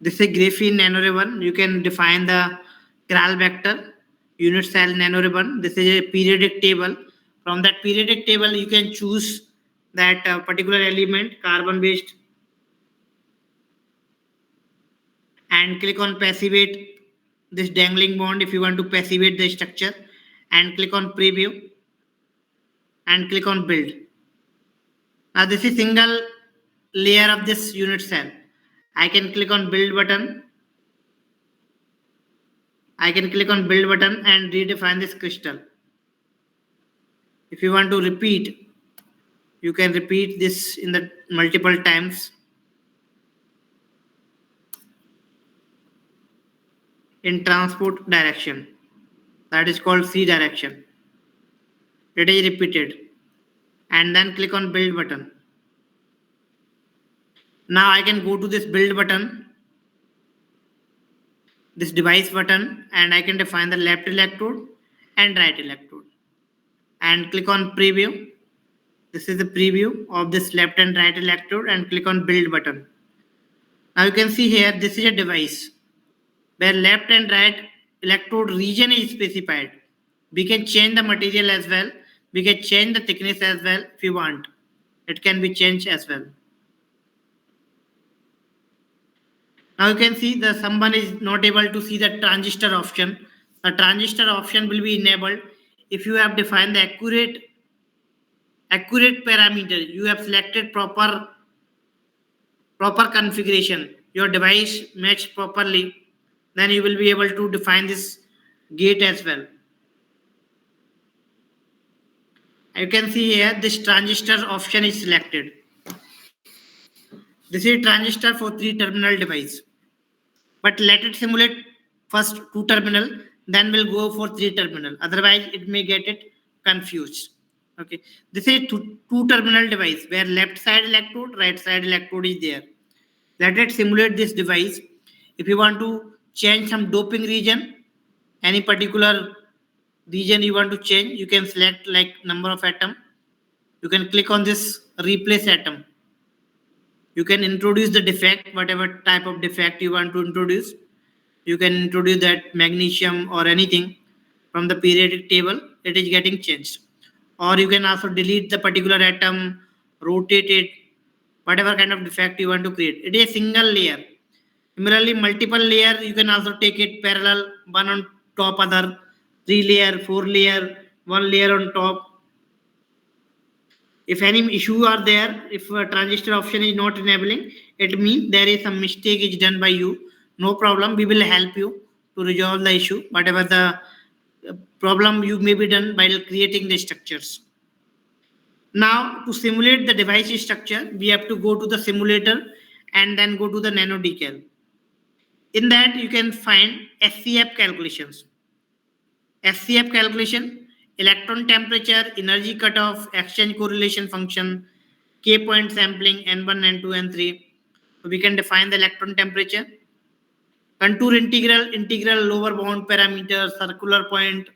this is graphene nanoribbon. You can define the chiral vector, unit cell nanoribbon. This is a periodic table. From that periodic table, you can choose that particular element, carbon based, and click on passivate this dangling bond if you want to passivate the structure, and click on preview and click on build. Now this is single layer of this unit cell. I can click on build button. I can click on build button and redefine this crystal. If you want to repeat, you can repeat this in the multiple times in transport direction. That is called C direction. It is repeated. And then click on build button. Now I can go to this build button, this device button, and I can define the left electrode and right electrode. And click on preview. This is the preview of this left and right electrode, and click on build button. Now you can see here, this is a device where left and right electrode region is specified. We can change the material as well. We can change the thickness as well if you want. It can be changed as well. Now you can see the someone is not able to see the transistor option. The transistor option will be enabled if you have defined the accurate parameter. You have selected proper configuration. Your device matched properly. Then you will be able to define this gate as well. You can see here this transistor option is selected. This is transistor for 3-terminal device. But let it simulate first 2-terminal, then we'll go for 3-terminal. Otherwise, it may get it confused. Okay, this is two-terminal device where left side electrode, right side electrode is there. Let it simulate this device. If you want to change some doping region, any particular region you want to change, you can select like number of atom. You can click on this replace atom. You can introduce the defect, whatever type of defect you want to introduce. You can introduce that magnesium or anything from the periodic table. It is getting changed. Or you can also delete the particular atom, rotate it, whatever kind of defect you want to create. It is a single layer. Similarly, multiple layer, you can also take it parallel, one on top other, 3-layer, 4-layer, 1 layer on top. If any issue are there, if a transistor option is not enabling, it means there is some mistake is done by you. No problem, we will help you to resolve the issue, whatever the problem you may be done by creating the structures. Now, to simulate the device structure, we have to go to the simulator and then go to the NanoDCAL. In that, you can find SCF calculations. SCF calculation, electron temperature, energy cutoff, exchange correlation function, K point sampling, N1, N2, N3. So we can define the electron temperature. Contour integral, lower bound parameter, circular point,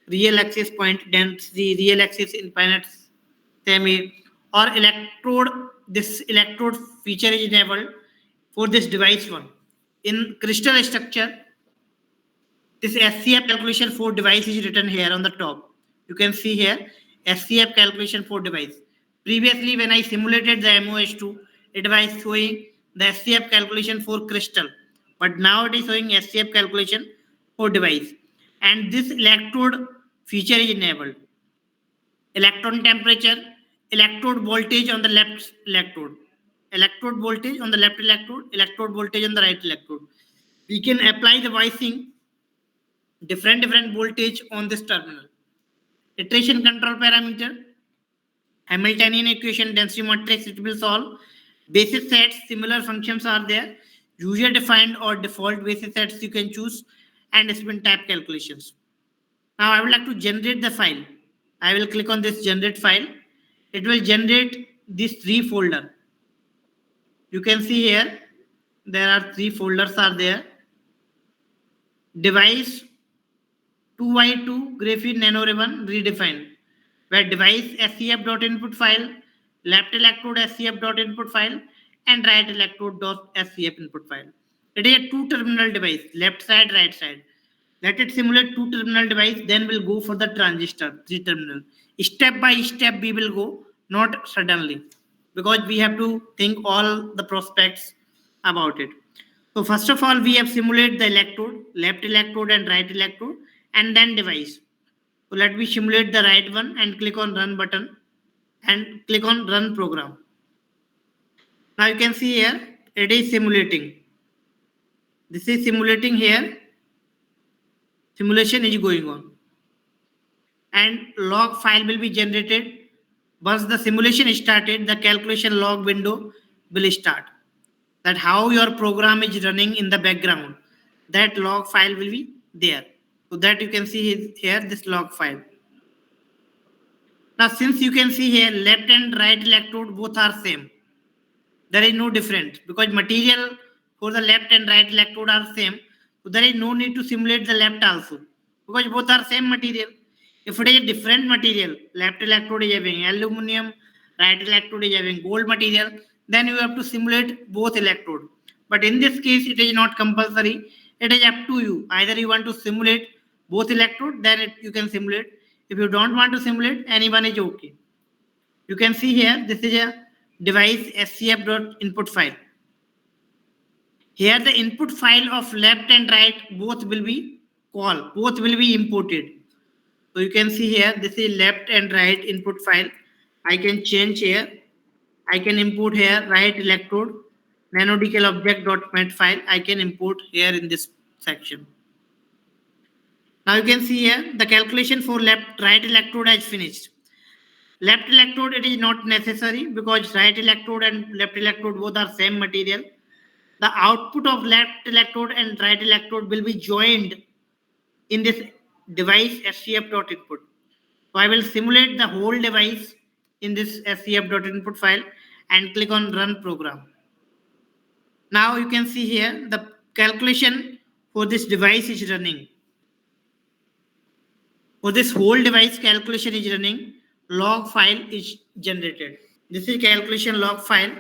real axis point density, real axis infinite semi, or electrode. This electrode feature is enabled for this device one. In crystal structure, this SCF calculation for device is written here on the top. You can see here SCF calculation for device. Previously, when I simulated the MOS2, it was showing the SCF calculation for crystal. But now it is showing SCF calculation for device. And this electrode feature is enabled. Electron temperature, electrode voltage on the left electrode. Electrode voltage on the left electrode voltage on the right electrode. We can apply the voicing different voltage on this terminal. Iteration control parameter, Hamiltonian equation, density matrix, it will solve. Basis sets, similar functions are there. User defined or default basis sets you can choose, and spin type calculations. Now I would like to generate the file. I will click on this generate file. It will generate these 3 folder. You can see here there are 3 folders are there. Device 2x2 Graphene Nano Ribbon redefined, where device scf.input file, left electrode scf.input file, and right electrode.scf input file. It is a 2-terminal device, left side, right side. Let it simulate 2-terminal device, then we'll go for the transistor, 3-terminal. Step by step we will go, not suddenly, because we have to think all the prospects about it. So first of all, we have simulate the electrode, left electrode and right electrode, and then device. So let me simulate the right one and click on run button and click on run program. Now you can see here, it is simulating. This is simulating here. Simulation is going on. And log file will be generated. Once the simulation is started, the calculation log window will start. That how your program is running in the background. That log file will be there. So that you can see here this log file. Now since you can see here left and right electrode both are same. There is no difference because material for the left and right electrode are same. So there is no need to simulate the left also because both are same material. If it is a different material, left electrode is having aluminum, right electrode is having gold material, then you have to simulate both electrode. But in this case, it is not compulsory. It is up to you. Either you want to simulate both electrode, then you can simulate. If you don't want to simulate, anyone is okay. You can see here, this is a device scf.input file. Here the input file of left and right both will be both will be imported. So you can see here this is left and right input file. I can change here. I can import here right electrode NanoDCAL object.mat file. I can import here in this section. Now you can see here the calculation for left right electrode has finished. Left electrode it is not necessary because right electrode and left electrode both are same material. The output of left electrode and right electrode will be joined in this device scf.input. So I will simulate the whole device in this scf.input file and click on run program. Now you can see here the calculation for this device is running. For this whole device calculation is running, log file is generated. This is calculation log file.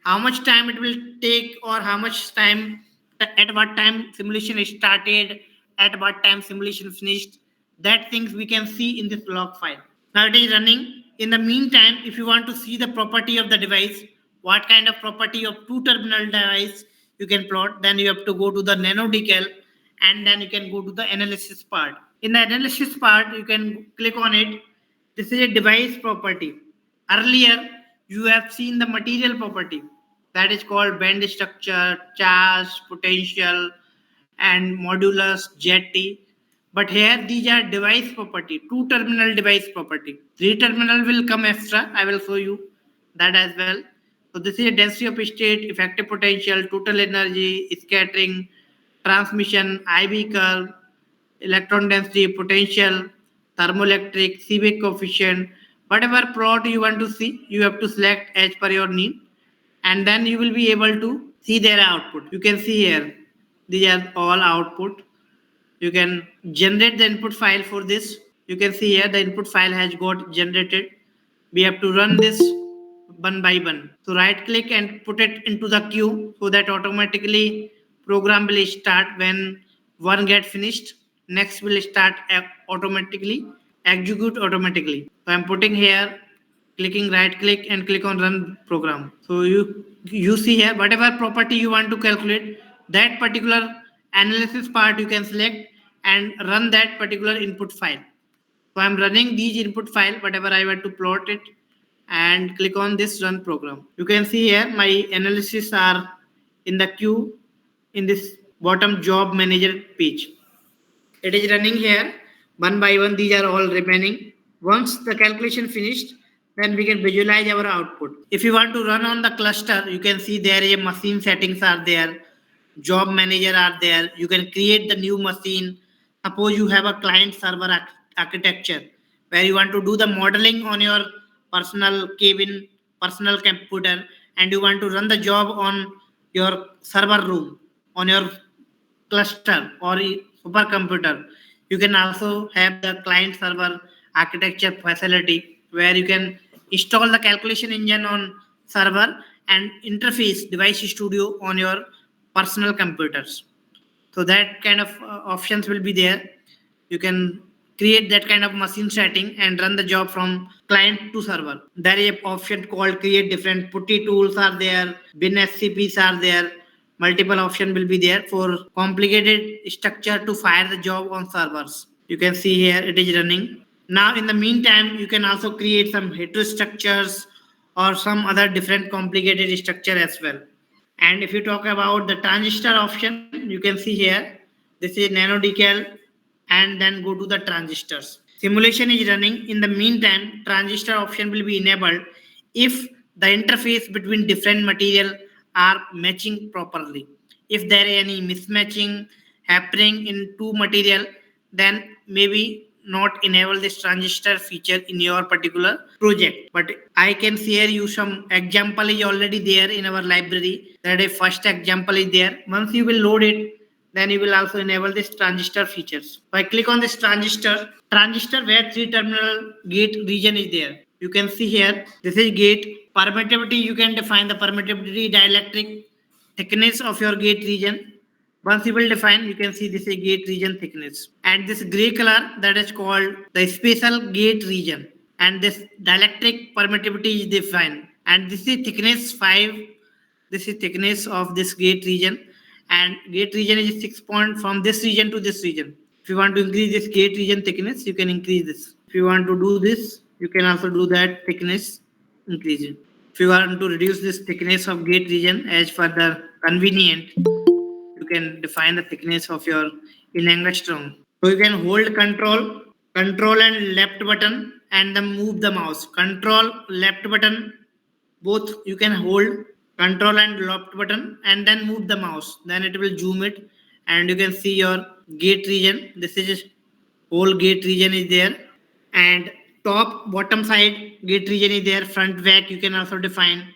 How much time it will take or how much time, at what time simulation is started, at what time simulation finished, that things we can see in this log file. Now it is running. In the meantime, if you want to see the property of the device, what kind of property of two terminal device you can plot, then you have to go to the NanoDCAL and then you can go to the analysis part. In the analysis part, you can click on it. This is a device property. Earlier, you have seen the material property that is called band structure, charge, potential, and modulus, jetty. But here these are device property, two terminal device property. Three terminal will come extra. I will show you that as well. So this is a density of state, effective potential, total energy, scattering, transmission, IV curve, electron density, potential, thermoelectric, Seebeck coefficient, whatever plot you want to see, you have to select as per your need, and then you will be able to see their output. You can see here, these are all output. You can generate the input file for this. You can see here the input file has got generated. We have to run this one by one. So right click and put it into the queue so that automatically program will start when one get finished. Next will start automatically, execute automatically. So I'm putting here, clicking right click and click on run program. So you see here whatever property you want to calculate, that particular analysis part you can select and run that particular input file. So I'm running these input file, whatever I want to plot it, and click on this run program. You can see here my analysis are in the queue in this bottom job manager page. It is running here one by one. These are all remaining. Once the calculation finished, then we can visualize our output. If you want to run on the cluster, you can see there a machine settings are there, job manager are there. You can create the new machine. Suppose you have a client server architecture where you want to do the modeling on your personal cabin, personal computer, and you want to run the job on your server room, on your cluster or supercomputer. You can also have the client server architecture facility where you can install the calculation engine on server and interface device studio on your personal computers. So that kind of options will be there. You can create that kind of machine setting and run the job from client to server. There is an option called create different putty tools are there, bin scps are there. Multiple option will be there for complicated structure to fire the job on servers. You can see here it is running. Now in the meantime, you can also create some heterostructures or some other different complicated structure as well. And if you talk about the transistor option, you can see here, this is NanoDCAL and then go to the transistors. Simulation is running. In the meantime, transistor option will be enabled if the interface between different material are matching properly. If there is any mismatching happening in two material, then maybe not enable this transistor feature in your particular project. But I can share you some example is already there in our library. That a first example is there. Once you will load it, then you will also enable this transistor features. If I click on this transistor where three terminal gate region is there. You can see here, this is gate. Permittivity, you can define the permittivity, dielectric thickness of your gate region. Once you will define, you can see this is gate region thickness. And this gray color that is called the special gate region. And this dielectric permittivity is defined. And this is thickness 5. This is thickness of this gate region. and gate region is 6 point from this region to this region. If you want to increase this gate region thickness, you can increase this. If you want to do this, you can also do that thickness increasing. If you want to reduce this thickness of gate region as further convenient, you can define the thickness of your in angstrom. So you can hold control and left button and then move the mouse. Control left button, both you can hold control and left button and then move the mouse. Then it will zoom it and you can see your gate region. This is whole gate region is there, and top bottom side gate region is there. Front back you can also define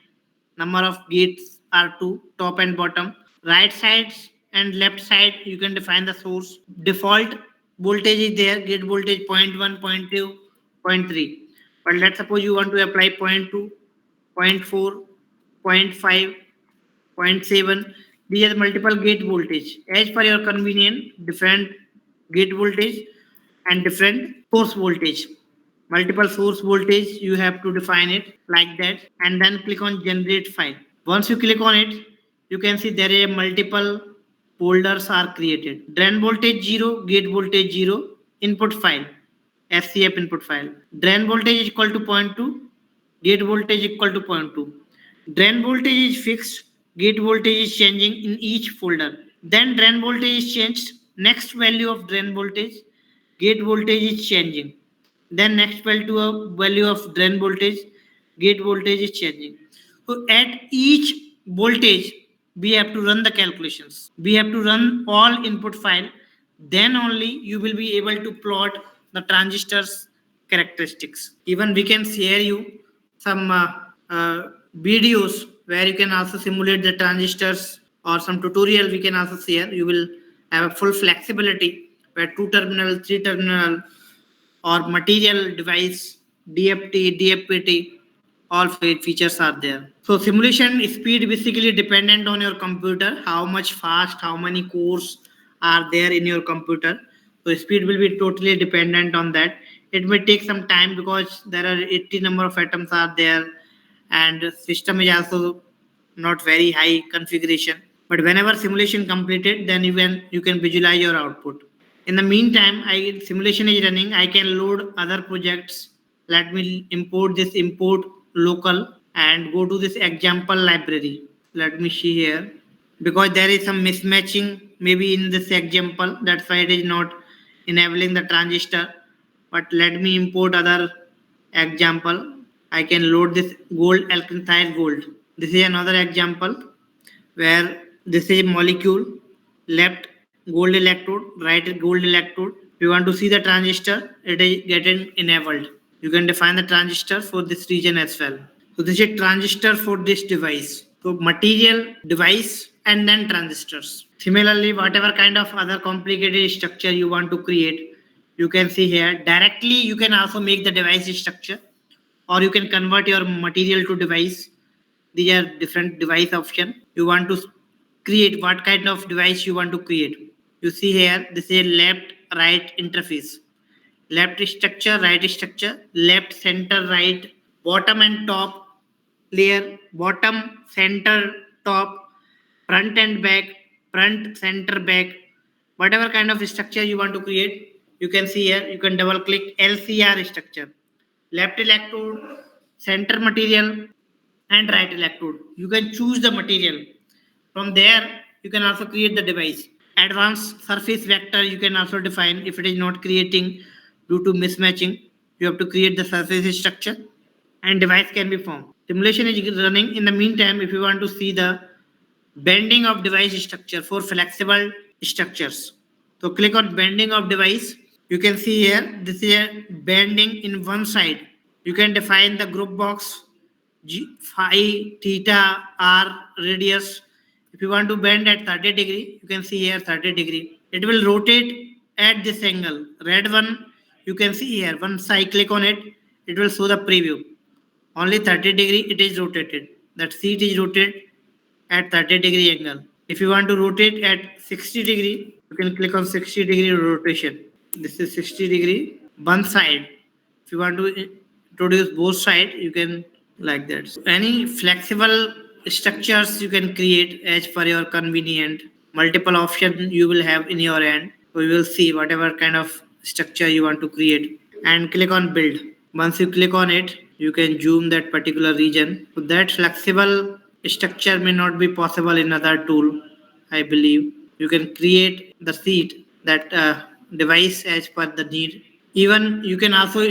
number of gates are two, top and bottom. Right sides and left side you can define the source. Default voltage is there, gate voltage 0.1, 0.2, 0.3. But let's suppose you want to apply 0.2, zero point 0.4, zero point 0.5, 0.7. These are multiple gate voltage. As per your convenience, different gate voltage and different source voltage. Multiple source voltage, you have to define it like that and then click on generate file. Once you click on it, you can see there are multiple folders are created. Drain voltage 0, gate voltage 0, input file, FCF input file. Drain voltage is equal to 0.2, gate voltage equal to 0.2. Drain voltage is fixed, gate voltage is changing in each folder. Then drain voltage is changed, next value of drain voltage, gate voltage is changing. Then next value of drain voltage, gate voltage is changing. So at each voltage, we have to run the calculations. We have to run all input file. Then only you will be able to plot the transistors characteristics. Even we can share you some videos where you can also simulate the transistors, or some tutorial we can also share. You will have a full flexibility where 2 terminal, 3 terminal, or material device, DFT, DFPT, all features are there. So simulation speed basically dependent on your computer, how much fast, how many cores are there in your computer. So speed will be totally dependent on that. It may take some time because there are 80 number of atoms are there, and system is also not very high configuration. But whenever simulation completed, then you can visualize your output. In the meantime, simulation is running. I can load other projects. Let me import this import local and go to this example library. Let me see here, because there is some mismatching maybe in this example. That's why it is not enabling the transistor. But let me import other example. I can load this gold alkylate gold. This is another example where this is a molecule, left gold electrode, right gold electrode. If you want to see the transistor, it is getting enabled. You can define the transistor for this region as well. So this is transistor for this device. So material, device, and then transistors. Similarly, whatever kind of other complicated structure you want to create, you can see here. Directly, you can also make the device structure, or you can convert your material to device. These are different device option. You want to create what kind of device you want to create. You see here, this is left right interface. Left structure, right structure, left, center, right, bottom and top layer, bottom, center, top, front and back, front, center, back. Whatever kind of structure you want to create, you can see here. You can double click LCR structure. Left electrode, center material, and right electrode. You can choose the material. From there, you can also create the device. Advanced surface vector you can also define. If it is not creating due to mismatching, you have to create the surface structure and device can be formed. Simulation is running. In the meantime, if you want to see the bending of device structure for flexible structures, so click on bending of device. You can see here, this is a bending in one side. You can define the group box, phi, theta, r, radius. If you want to bend at 30 degree, you can see here 30 degree. It will rotate at this angle. Red one, you can see here. Once I click on it, it will show the preview. Only 30 degree it is rotated. That seat is rotated at 30 degree angle. If you want to rotate at 60 degree, you can click on 60 degree rotation. This is 60 degree one side. If you want to introduce both side, you can like that. So any flexible structures you can create as per your convenient. multiple options you will have in your end. So you will see whatever kind of structure you want to create and click on build. Once you click on it, you can zoom that particular region. So that flexible structure may not be possible in other tool, I believe. You can create the seat that device as per the need. Even you can also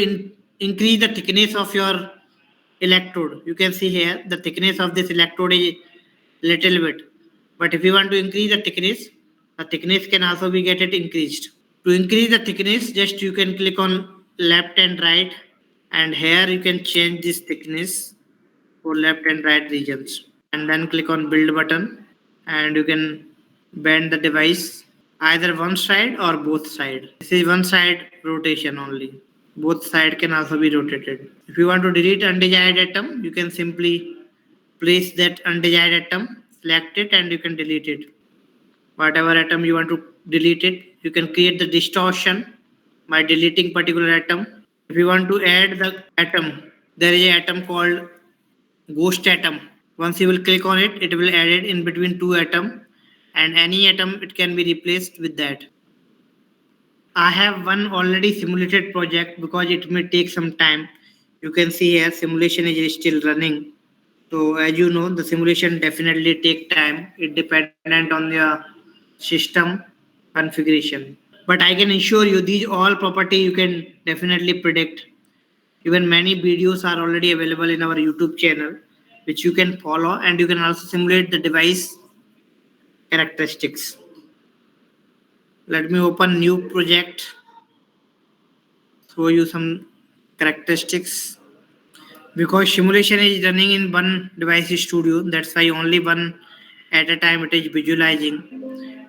increase the thickness of your electrode. You can see here the thickness of this electrode is little bit, but if you want to increase the thickness can also be get it increased. To increase the thickness, just you can click on left and right, and here you can change this thickness for left and right regions, and then click on build button, and you can bend the device either one side or both side. This is one side rotation only. Both side can also be rotated. If you want to delete undesired atom, you can simply place that undesired atom, select it, and you can delete it. Whatever atom you want to delete it, you can create the distortion by deleting particular atom. If you want to add the atom, there is an atom called ghost atom. Once you will click on it, it will add it in between two atom, and any atom it can be replaced with that. I have one already simulated project because it may take some time. You can see here simulation is still running. So as you know, the simulation definitely take time. It dependent on the system configuration. But I can assure you these all property you can definitely predict. Even many videos are already available in our YouTube channel, which you can follow, and you can also simulate the device characteristics. Let me open new project, show you some characteristics. Because simulation is running in one device studio, that's why only one at a time it is visualizing.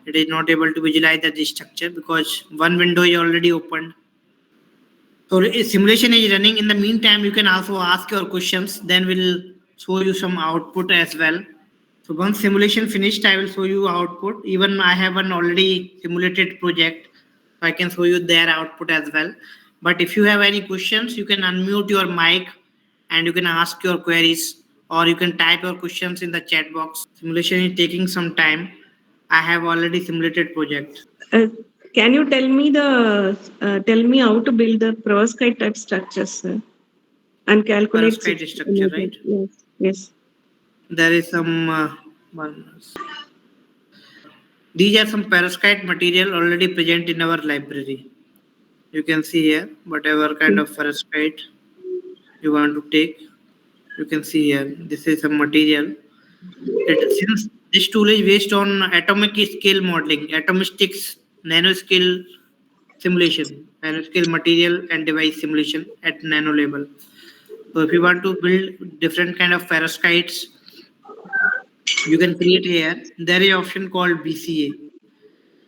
It is not able to visualize the structure because one window is already opened. So simulation is running. In the meantime, you can also ask your questions. Then we'll show you some output as well. So once simulation finished, I will show you output. Even I have an already simulated project, so I can show you their output as well. But if you have any questions, you can unmute your mic and you can ask your queries, or you can type your questions in the chat box. Simulation is taking some time. I have already simulated project. Uh, can you tell me how to build the perovskite type structures, sir, and calculate Perovskite structure, right? Yes, yes. There is some these are some perovskite material already present in our library. You can see here whatever kind of perovskite you want to take. You can see here this is some material. Since this tool is based on atomic scale modeling, atomistics, nanoscale simulation, nanoscale material and device simulation at nano level. So if you want to build different kind of perovskites, you can create here. There is an option called BCA,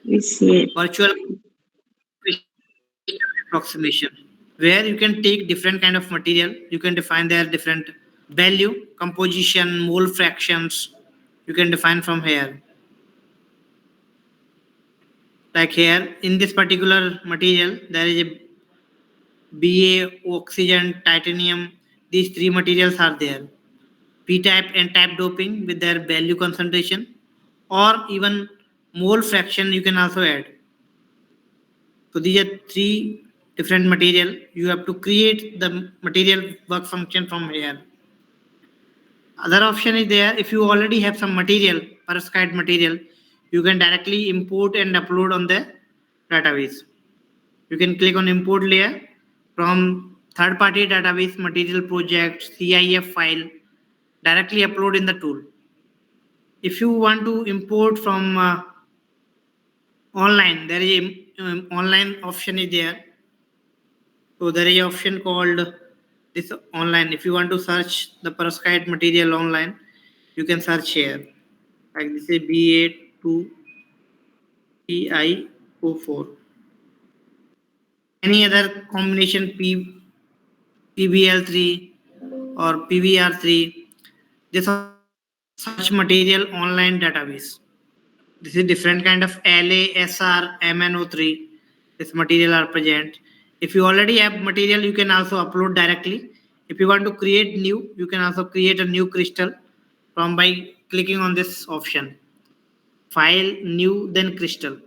Yes, yeah. virtual crystal approximation, where you can take different kind of material. You can define their different value, composition, mole fractions. You can define from here. Like here, in this particular material, there is a Ba, oxygen, titanium. These three materials are there. P-type, N-type doping with their value concentration, or even mole fraction you can also add. So these are three different material. You have to create the material work function from here. Other option is there. If you already have some material, perovskite material, you can directly import and upload on the database. You can click on import layer from third-party database, material project, CIF file, directly upload in the tool. If you want to import from online, there is a online option is there. So there is an option called this online. If you want to search the perovskite material online, you can search here. Like this is BA2PiO4. Any other combination PBL3 or PBR3. This such material online database. This is different kind of LASR MNO3. This material are present. If you already have material, you can also upload directly. If you want to create new, you can also create a new crystal from by clicking on this option. file, new, then crystal.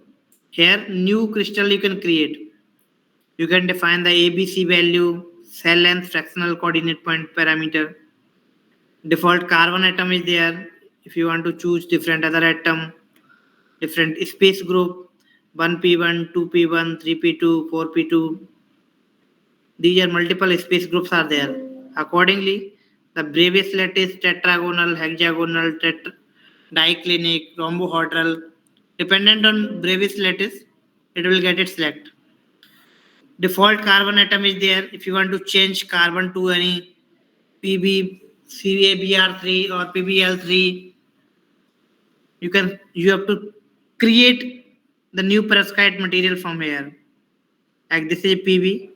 Here, new crystal you can create. You can define the ABC value, cell length, fractional coordinate point parameter. Default carbon atom is there. If you want to choose different other atom, different space group, 1p1, 2p1, 3p2, 4p2. These are multiple space groups are there. Accordingly, the Brevis lattice, tetragonal, hexagonal, diclinic, rhombohedral, dependent on Brevis lattice, it will get it select. Default carbon atom is there. If you want to change carbon to any PB, CABR3 or PBL3, you have to create the new perovskite material from here. Like this is PB.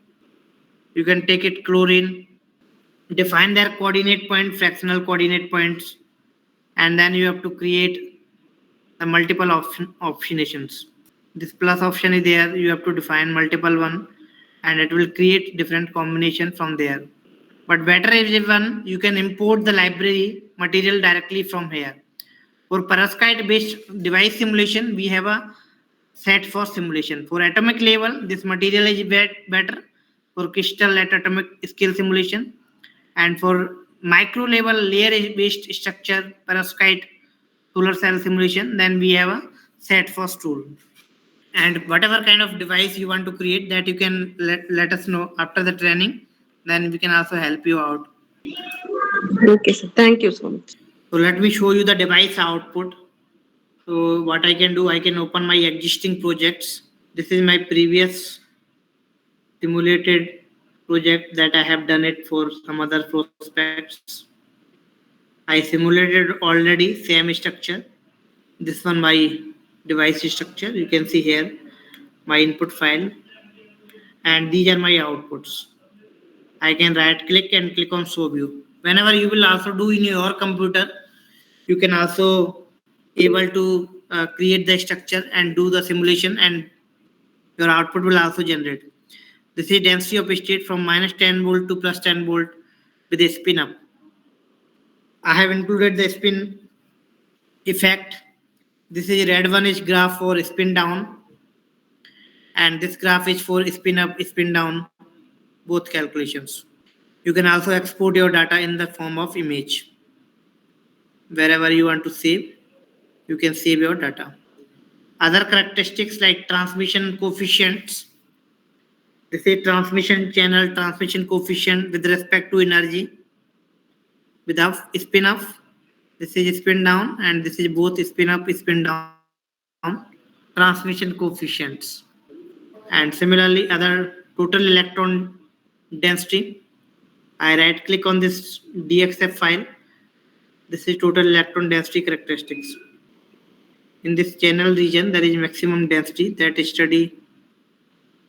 You can take it chlorine, define their coordinate point, fractional coordinate points, and then you have to create the multiple optionations. This plus option is there. You have to define multiple one, and it will create different combination from there. But better is one you can import the library material directly from here. For perovskite based device simulation, we have a set for simulation. For atomic level, this material is better for crystal at atomic scale simulation. And for micro level layer based structure, perovskite solar cell simulation, then we have a set for tool. And whatever kind of device you want to create, that you can let us know after the training, then we can also help you out. Okay, sir. Thank you so much. So let me show you the device output. So what I can do, I can open my existing projects. This is my previous simulated project that I have done it for some other prospects. I simulated already same structure. This one my device structure. You can see here my input file, and these are my outputs. I can right click and click on show view. Whenever you will also do in your computer, you can also able to create the structure and do the simulation, and your output will also generate. This is density of state from minus 10 volt to plus 10 volt with a spin up. I have included the spin effect. This is red one is graph for spin down, and this graph is for spin up, spin down, both calculations. You can also export your data in the form of image. Wherever you want to save, you can save your data. Other characteristics like transmission coefficients. This is transmission channel transmission coefficient with respect to energy. Without spin up, this is spin down, and this is both spin up, spin down transmission coefficients. And similarly, other total electron density. I right click on this DXF file. This is total electron density characteristics. In this channel region, there is maximum density. That study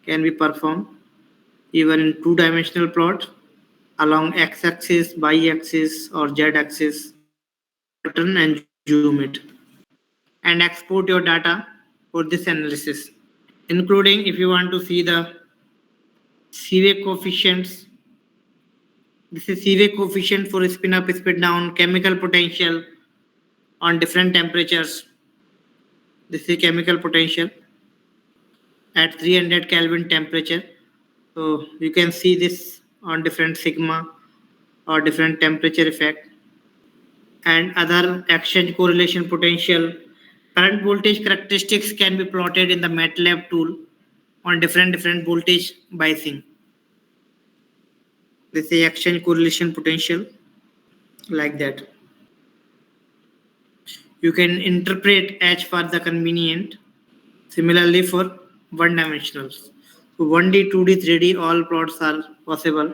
can be performed even in two-dimensional plot along x-axis, y-axis, or z-axis. Turn and zoom it, and export your data for this analysis, including if you want to see the CV coefficients. This is CV coefficient for spin up, spin down, chemical potential on different temperatures. This is chemical potential at 300 Kelvin temperature. So you can see this on different sigma or different temperature effect, and other exchange correlation potential. Current voltage characteristics can be plotted in the MATLAB tool on different voltage biasing. This is exchange correlation potential like that. You can interpret H for the convenient. Similarly for one-dimensionals. So 1D, 2D, 3D, all plots are possible.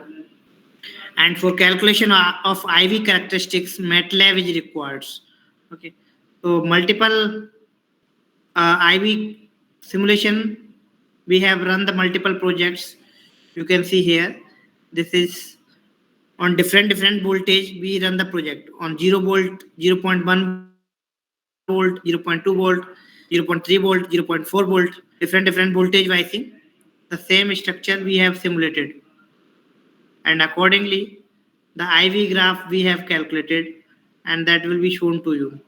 And for calculation of IV characteristics, MATLAB is required. Okay. So multiple IV simulation, we have run the multiple projects. You can see here, this is on different voltage. We run the project on 0 volt, 0.1 volt, 0.2 volt, 0.3 volt, 0.4 volt, different voltage vising. The same structure we have simulated, and accordingly the IV graph we have calculated, and that will be shown to you.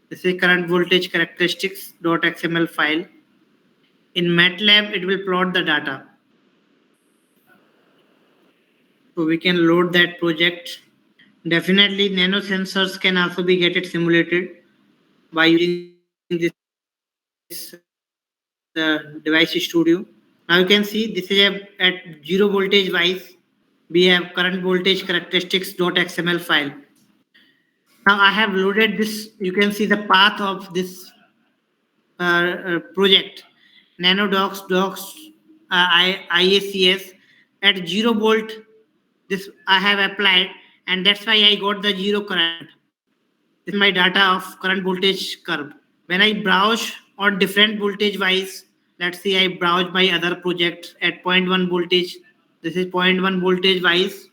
This is current voltage characteristics.xml file. In MATLAB, it will plot the data. So we can load that project. Definitely, nanosensors can also be get it simulated by using this device studio. Now you can see this is at zero voltage wise. We have current voltage characteristics.xml file. Now I have loaded this. You can see the path of this project. IACS at 0 volt. This I have applied, and that's why I got the zero current. This is my data of current voltage curve. When I browse on different voltage wise, let's see I browse my other project at zero point 0.1 voltage. This is zero point 0.1 voltage wise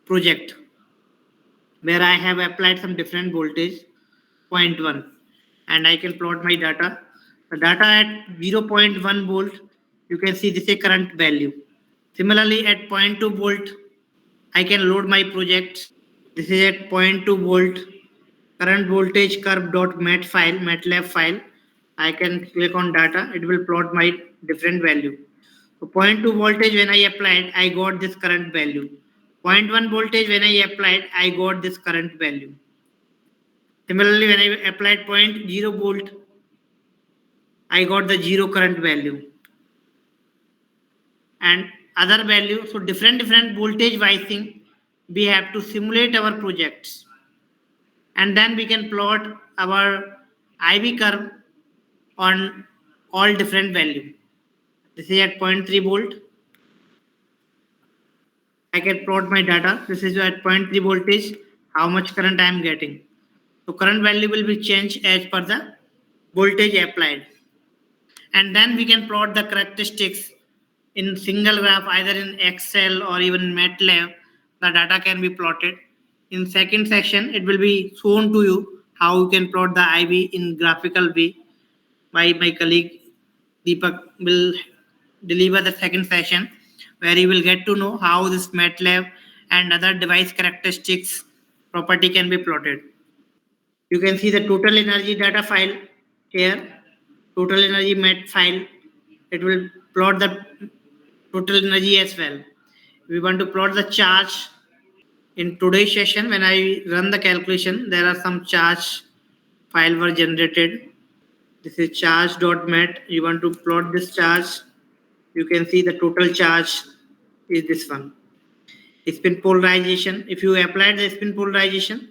project where I have applied some different voltage 0.1 and I can plot my data. The data at 0.1 volt, you can see this is a current value. Similarly at zero point 0.2 volt, I can load my project. This is at zero point 0.2 volt current voltage curve.mat file, MATLAB file. I can click on data. It will plot my different value. So zero point 0.2 voltage when I applied, I got this current value. 0.1 voltage when I applied, I got this current value. Similarly, when I applied 0.0 volt, I got the zero current value. And other value, so different voltage wising, we have to simulate our projects. And then we can plot our IV curve on all different value. This is at 0.3 volt. I can plot my data. This is at 0.3 voltage, how much current I am getting. So current value will be changed as per the voltage applied. And then we can plot the characteristics in single graph, either in Excel or even MATLAB. The data can be plotted. In second section, it will be shown to you how you can plot the IV in graphical way. By my colleague Deepak will deliver the second session where you will get to know how this MATLAB and other device characteristics property can be plotted. You can see the total energy data file here, total energy mat file. It will plot the total energy as well. We want to plot the charge. In today's session, when I run the calculation, there are some charge file were generated. This is charge.mat. You want to plot this charge. You can see the total charge is this one. Spin polarization. If you applied the spin polarization,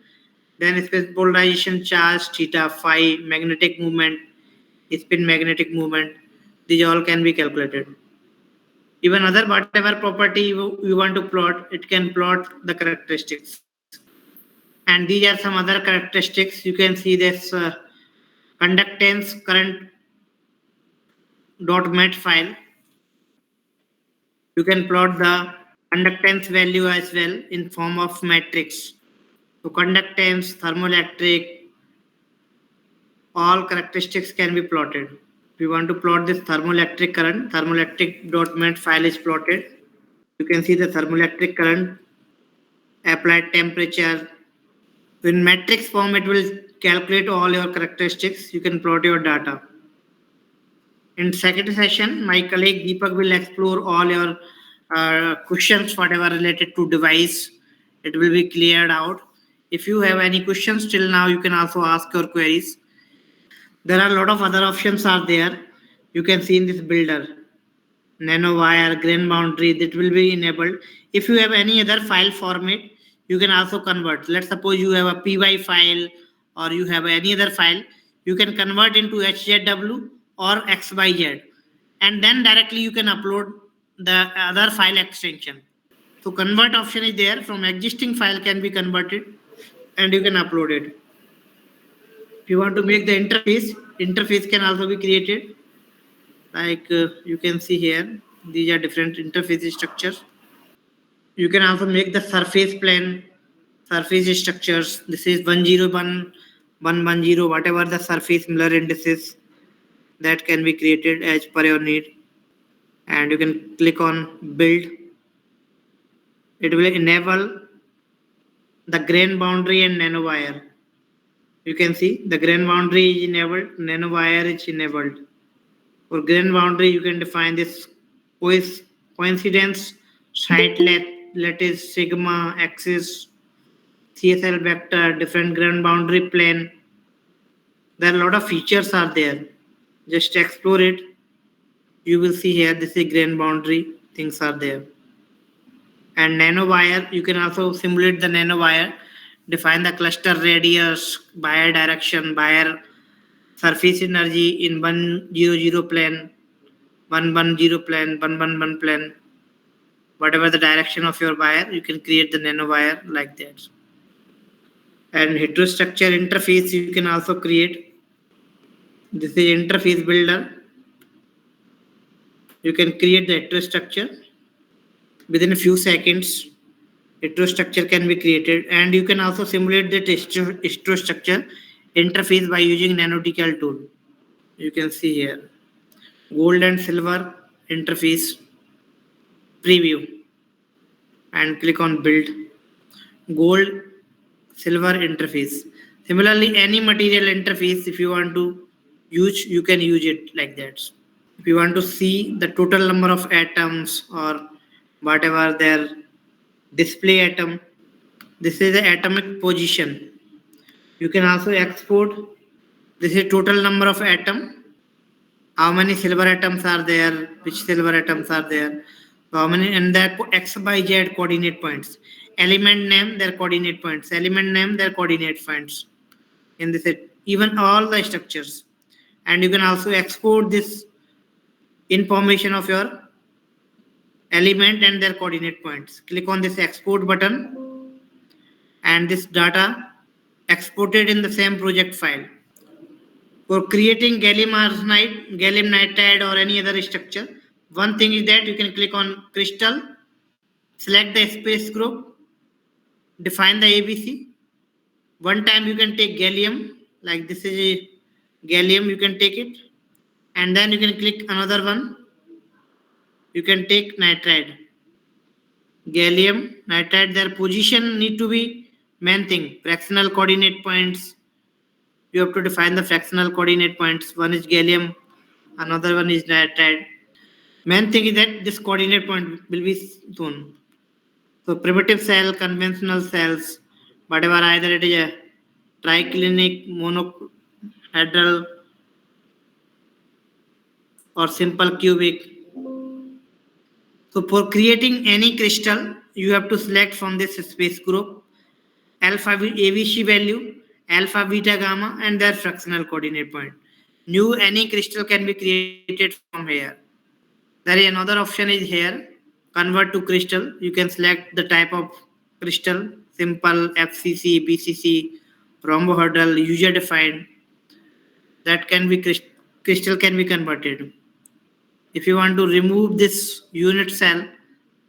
then spin polarization charge, theta, phi, magnetic movement, spin magnetic movement, these all can be calculated. Even other whatever property you want to plot, it can plot the characteristics. And these are some other characteristics. You can see this conductance current dot mat file. You can plot the conductance value as well in form of matrix. So conductance, thermoelectric, all characteristics can be plotted. If you want to plot this thermoelectric current, thermoelectric.mat file is plotted. You can see the thermoelectric current, applied temperature. In matrix form, it will calculate all your characteristics. You can plot your data. In second session, my colleague Deepak will explore all your questions, whatever related to device. It will be cleared out. If you have any questions till now, you can also ask your queries. There are a lot of other options are there. You can see in this builder. Nanowire, grain boundary, that will be enabled. If you have any other file format, you can also convert. Let's suppose you have a py file or you have any other file, you can convert into HZW or XYZ, and then directly you can upload the other file extension. So convert option is there. From existing file can be converted and you can upload it. If you want to make the interface can also be created. Like you can see here, these are different interface structures. You can also make the surface plane, surface structures. This is 101, 110, whatever the surface Miller indices that can be created as per your need. And you can click on build. It will enable the grain boundary and nanowire. You can see the grain boundary is enabled, nanowire is enabled. For grain boundary, you can define this coincidence, site lattice, sigma, axis, CSL vector, different grain boundary plane. There are a lot of features are there. Just explore it. You will see here this is grain boundary things are there. And nanowire, you can also simulate the nanowire, define the cluster radius, Bayer direction, Bayer surface energy in 100 plane, 110 plane, 111 plane. Whatever the direction of your wire, you can create the nanowire like that. And heterostructure interface you can also create. This is interface builder. You can create the heterostructure within a few seconds. Heterostructure can be created, and you can also simulate the heterostructure interface by using NanoDCAL tool. You can see here gold and silver interface preview, and click on build. Gold silver interface. Similarly, any material interface, if you want to use, you can use it like that. If you want to see the total number of atoms or whatever their display atom, this is the atomic position. You can also export. This is total number of atom. How many silver atoms are there? Which silver atoms are there? How many, and their x by z coordinate points. Element name, their coordinate points. Element name, their coordinate points. In this, even all the structures. And you can also export this information of your element and their coordinate points. Click on this export button, and this data exported in the same project file. For creating gallium arsenide, gallium nitride, or any other structure, one thing is that you can click on crystal, select the space group, define the ABC. One time you can take gallium, like this is a gallium, you can take it, and then you can click another one. You can take nitride, gallium, nitride. Their position need to be main thing. Fractional coordinate points. You have to define the fractional coordinate points. One is gallium, another one is nitride. Main thing is that this coordinate point will be shown. So primitive cell, conventional cells, whatever, either it is a triclinic, monohedral, or simple cubic. So for creating any crystal, you have to select from this space group alpha ABC value, alpha, beta, gamma, and their fractional coordinate point. New any crystal can be created from here. There is another option is here, convert to crystal. You can select the type of crystal, simple, FCC, BCC, rhombohedral, user defined. That can be crystal can be converted. If you want to remove this unit cell,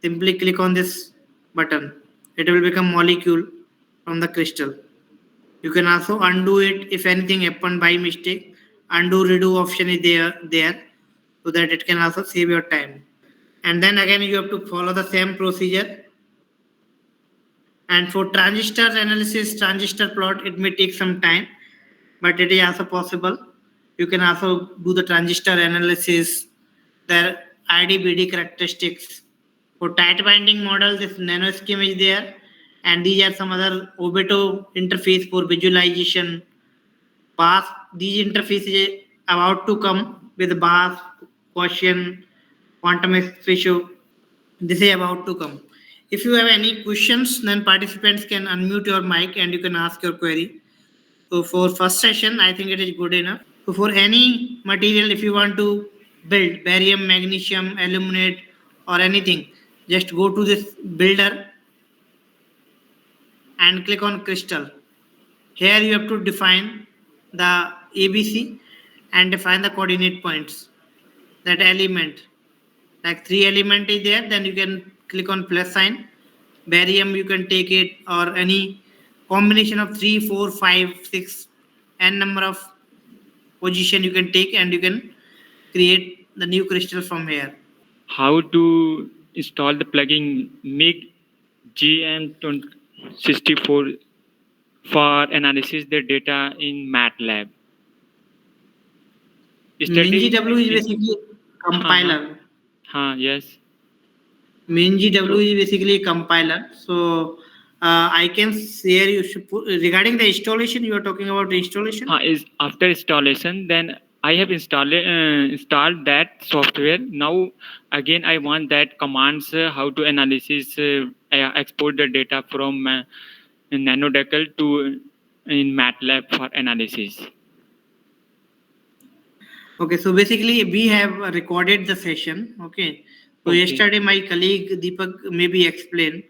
simply click on this button. It will become molecule from the crystal. You can also undo it if anything happened by mistake. Undo redo option is there so that it can also save your time. And then again you have to follow the same procedure. And for transistor analysis, transistor plot, it may take some time, but it is also possible. You can also do the transistor analysis, their IDBD characteristics. For tight binding model, this nano scheme is there, and these are some other orbital interface for visualization. Path, these interfaces about to come with BAS, quotient, quantum ratio. This is about to come. If you have any questions, then participants can unmute your mic and you can ask your query. So for first session, I think it is good enough. So for any material, if you want to build barium, magnesium, aluminate, or anything, just go to this builder and click on crystal. Here you have to define the ABC and define the coordinate points. That element, like 3 element is there, then you can click on plus sign. Barium you can take it, or any combination of 3, 4, 5, 6, n number of position you can take, and you can create the new crystal from here. How to install the plugin Make GM64 for analysis the data in MATLAB. Study MinGW is basically uh-huh. compiler. Yes. MinGW So is basically a compiler. So I can share you should put, regarding the installation. You are talking about the installation. is after installation, then I have installed that software. Now again I want that commands how to analysis export the data from NanoDCAL to in MATLAB for analysis. Okay, so basically we have recorded the session. Okay, so Okay. yesterday my colleague Deepak maybe explained.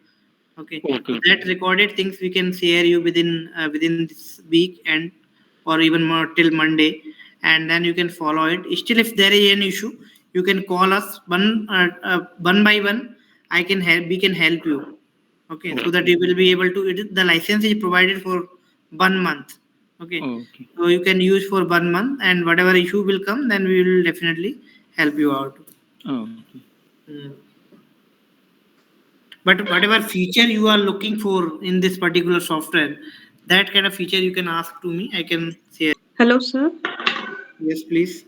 Okay, so Okay. that recorded things we can share you within this week and or even more till Monday, and then you can follow it. Still, if there is an issue, you can call us one by one. I can help. We can help you. Okay, so that Okay. you will be able to. The license is provided for 1 month. Okay, Okay. so you can use for 1 month, and whatever issue will come, then we will definitely help you out. Okay. Mm. But whatever feature you are looking for in this particular software, that kind of feature you can ask to me. I can share. Hello, sir. Yes, please.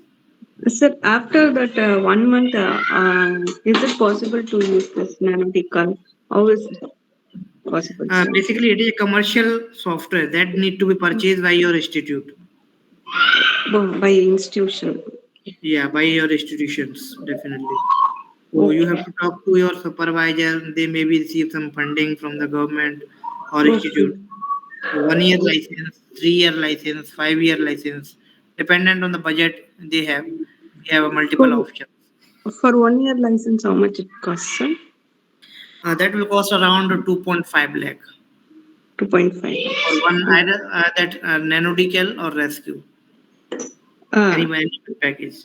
Sir, after that 1 month, is it possible to use this NanoDCAL? How is it possible, sir? Basically, it is a commercial software that need to be purchased by your institute. By institution. Yeah, by your institutions, definitely. So you have Okay. to talk to your supervisor. They maybe receive some funding from the government or Okay. institute. So 1 year license, 3 year license, 5 year license, dependent on the budget they have. We have a multiple So, options. for 1 year license, how much it costs, sir? That will cost around 2.5 lakh 2.5. for one either that NanoDCAL or rescue. Uh, Any package.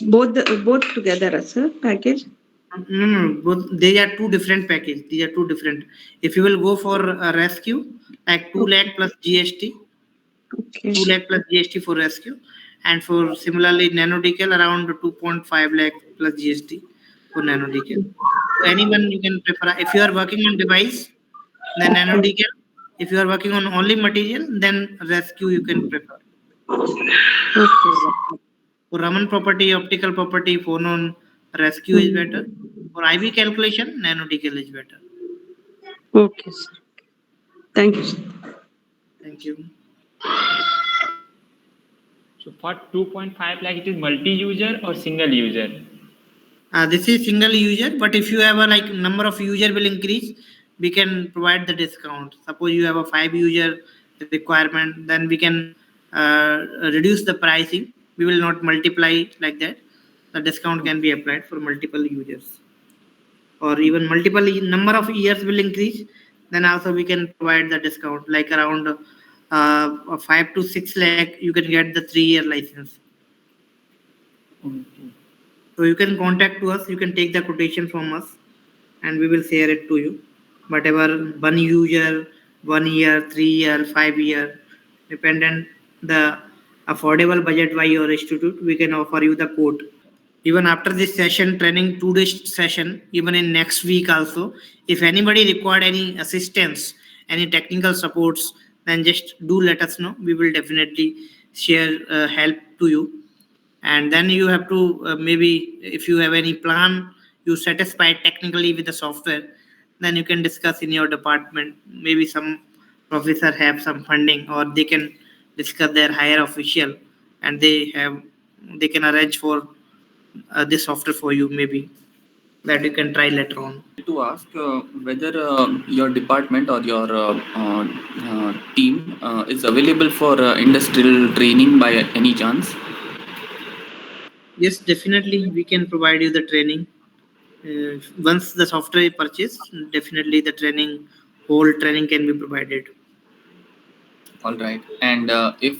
both together, sir, package? No, no, no, both they are two different packages. These are two different. If you will go for a rescue, like 2 lakh Okay. plus GST, Okay. 2 lakh plus GST for rescue, and for similarly NanoDCAL around 2.5 lakh plus GST for NanoDCAL. So anyone you can prefer. If you are working on device, then Okay. NanoDCAL. If you are working on only material, then rescue you can prefer. Okay, For sir. Raman property, optical property, phonon, rescue is better. Hmm. For IB calculation, NanoDCAL is better. Okay, sir. Thank you, sir. Thank you. So for 2.5 lakh, it is multi-user or single user? This is single user, but if you have a like number of user will increase, we can provide the discount. Suppose you have a 5 user requirement, then we can reduce the pricing. We will not multiply like that. The discount can be applied for multiple users, or even multiple number of years will increase. Then also we can provide the discount like around 5 to 6 lakh. You can get the 3 year license. Okay. So you can contact to us. You can take the quotation from us, and we will share it to you. Whatever 1 user, 1 year, 3 year, 5 year, dependent the affordable budget by your institute, we can offer you the quote. Even after this session, training 2 days session, even in next week also, if anybody required any assistance, any technical supports, then just do let us know. We will definitely share help to you. And then you have to maybe if you have any plan you satisfied technically with the software, then you can discuss in your department. Maybe some professor have some funding, or they can discuss their higher official, and they can arrange for this software for you, maybe that you can try later on. To ask whether your department or your team is available for industrial training by any chance. Yes, definitely we can provide you the training. Once the software is purchased, definitely the training, whole training can be provided. All right. And if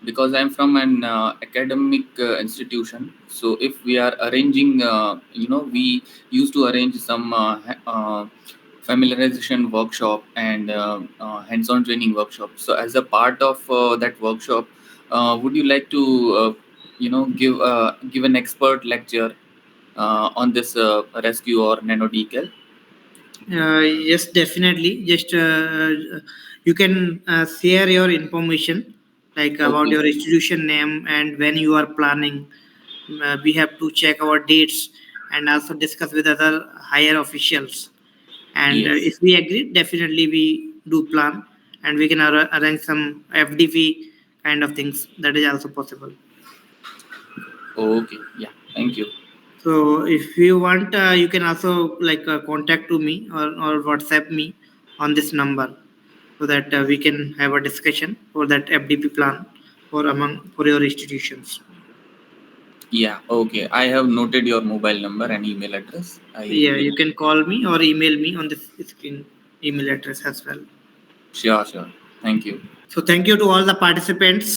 because I'm from an academic institution, so if we are arranging, we used to arrange some familiarization workshop and hands-on training workshop. So as a part of that workshop, would you like to, give an expert lecture on this rescue or nano decal? Yes, definitely. Just you can share your information like about Okay. your institution name and when you are planning. We have to check our dates and also discuss with other higher officials. And Yes. if we agree, definitely we do plan and we can arrange some FDP kind of things. That is also possible. Okay. Yeah. Thank you. So if you want, you can also like contact to me or WhatsApp me on this number so that we can have a discussion for that FDP plan for your institutions. Yeah. Okay. I have noted your mobile number and email address. I Yeah, will. you can call me or email me on this screen email address as well. Sure. Sure. Thank you. So thank you to all the participants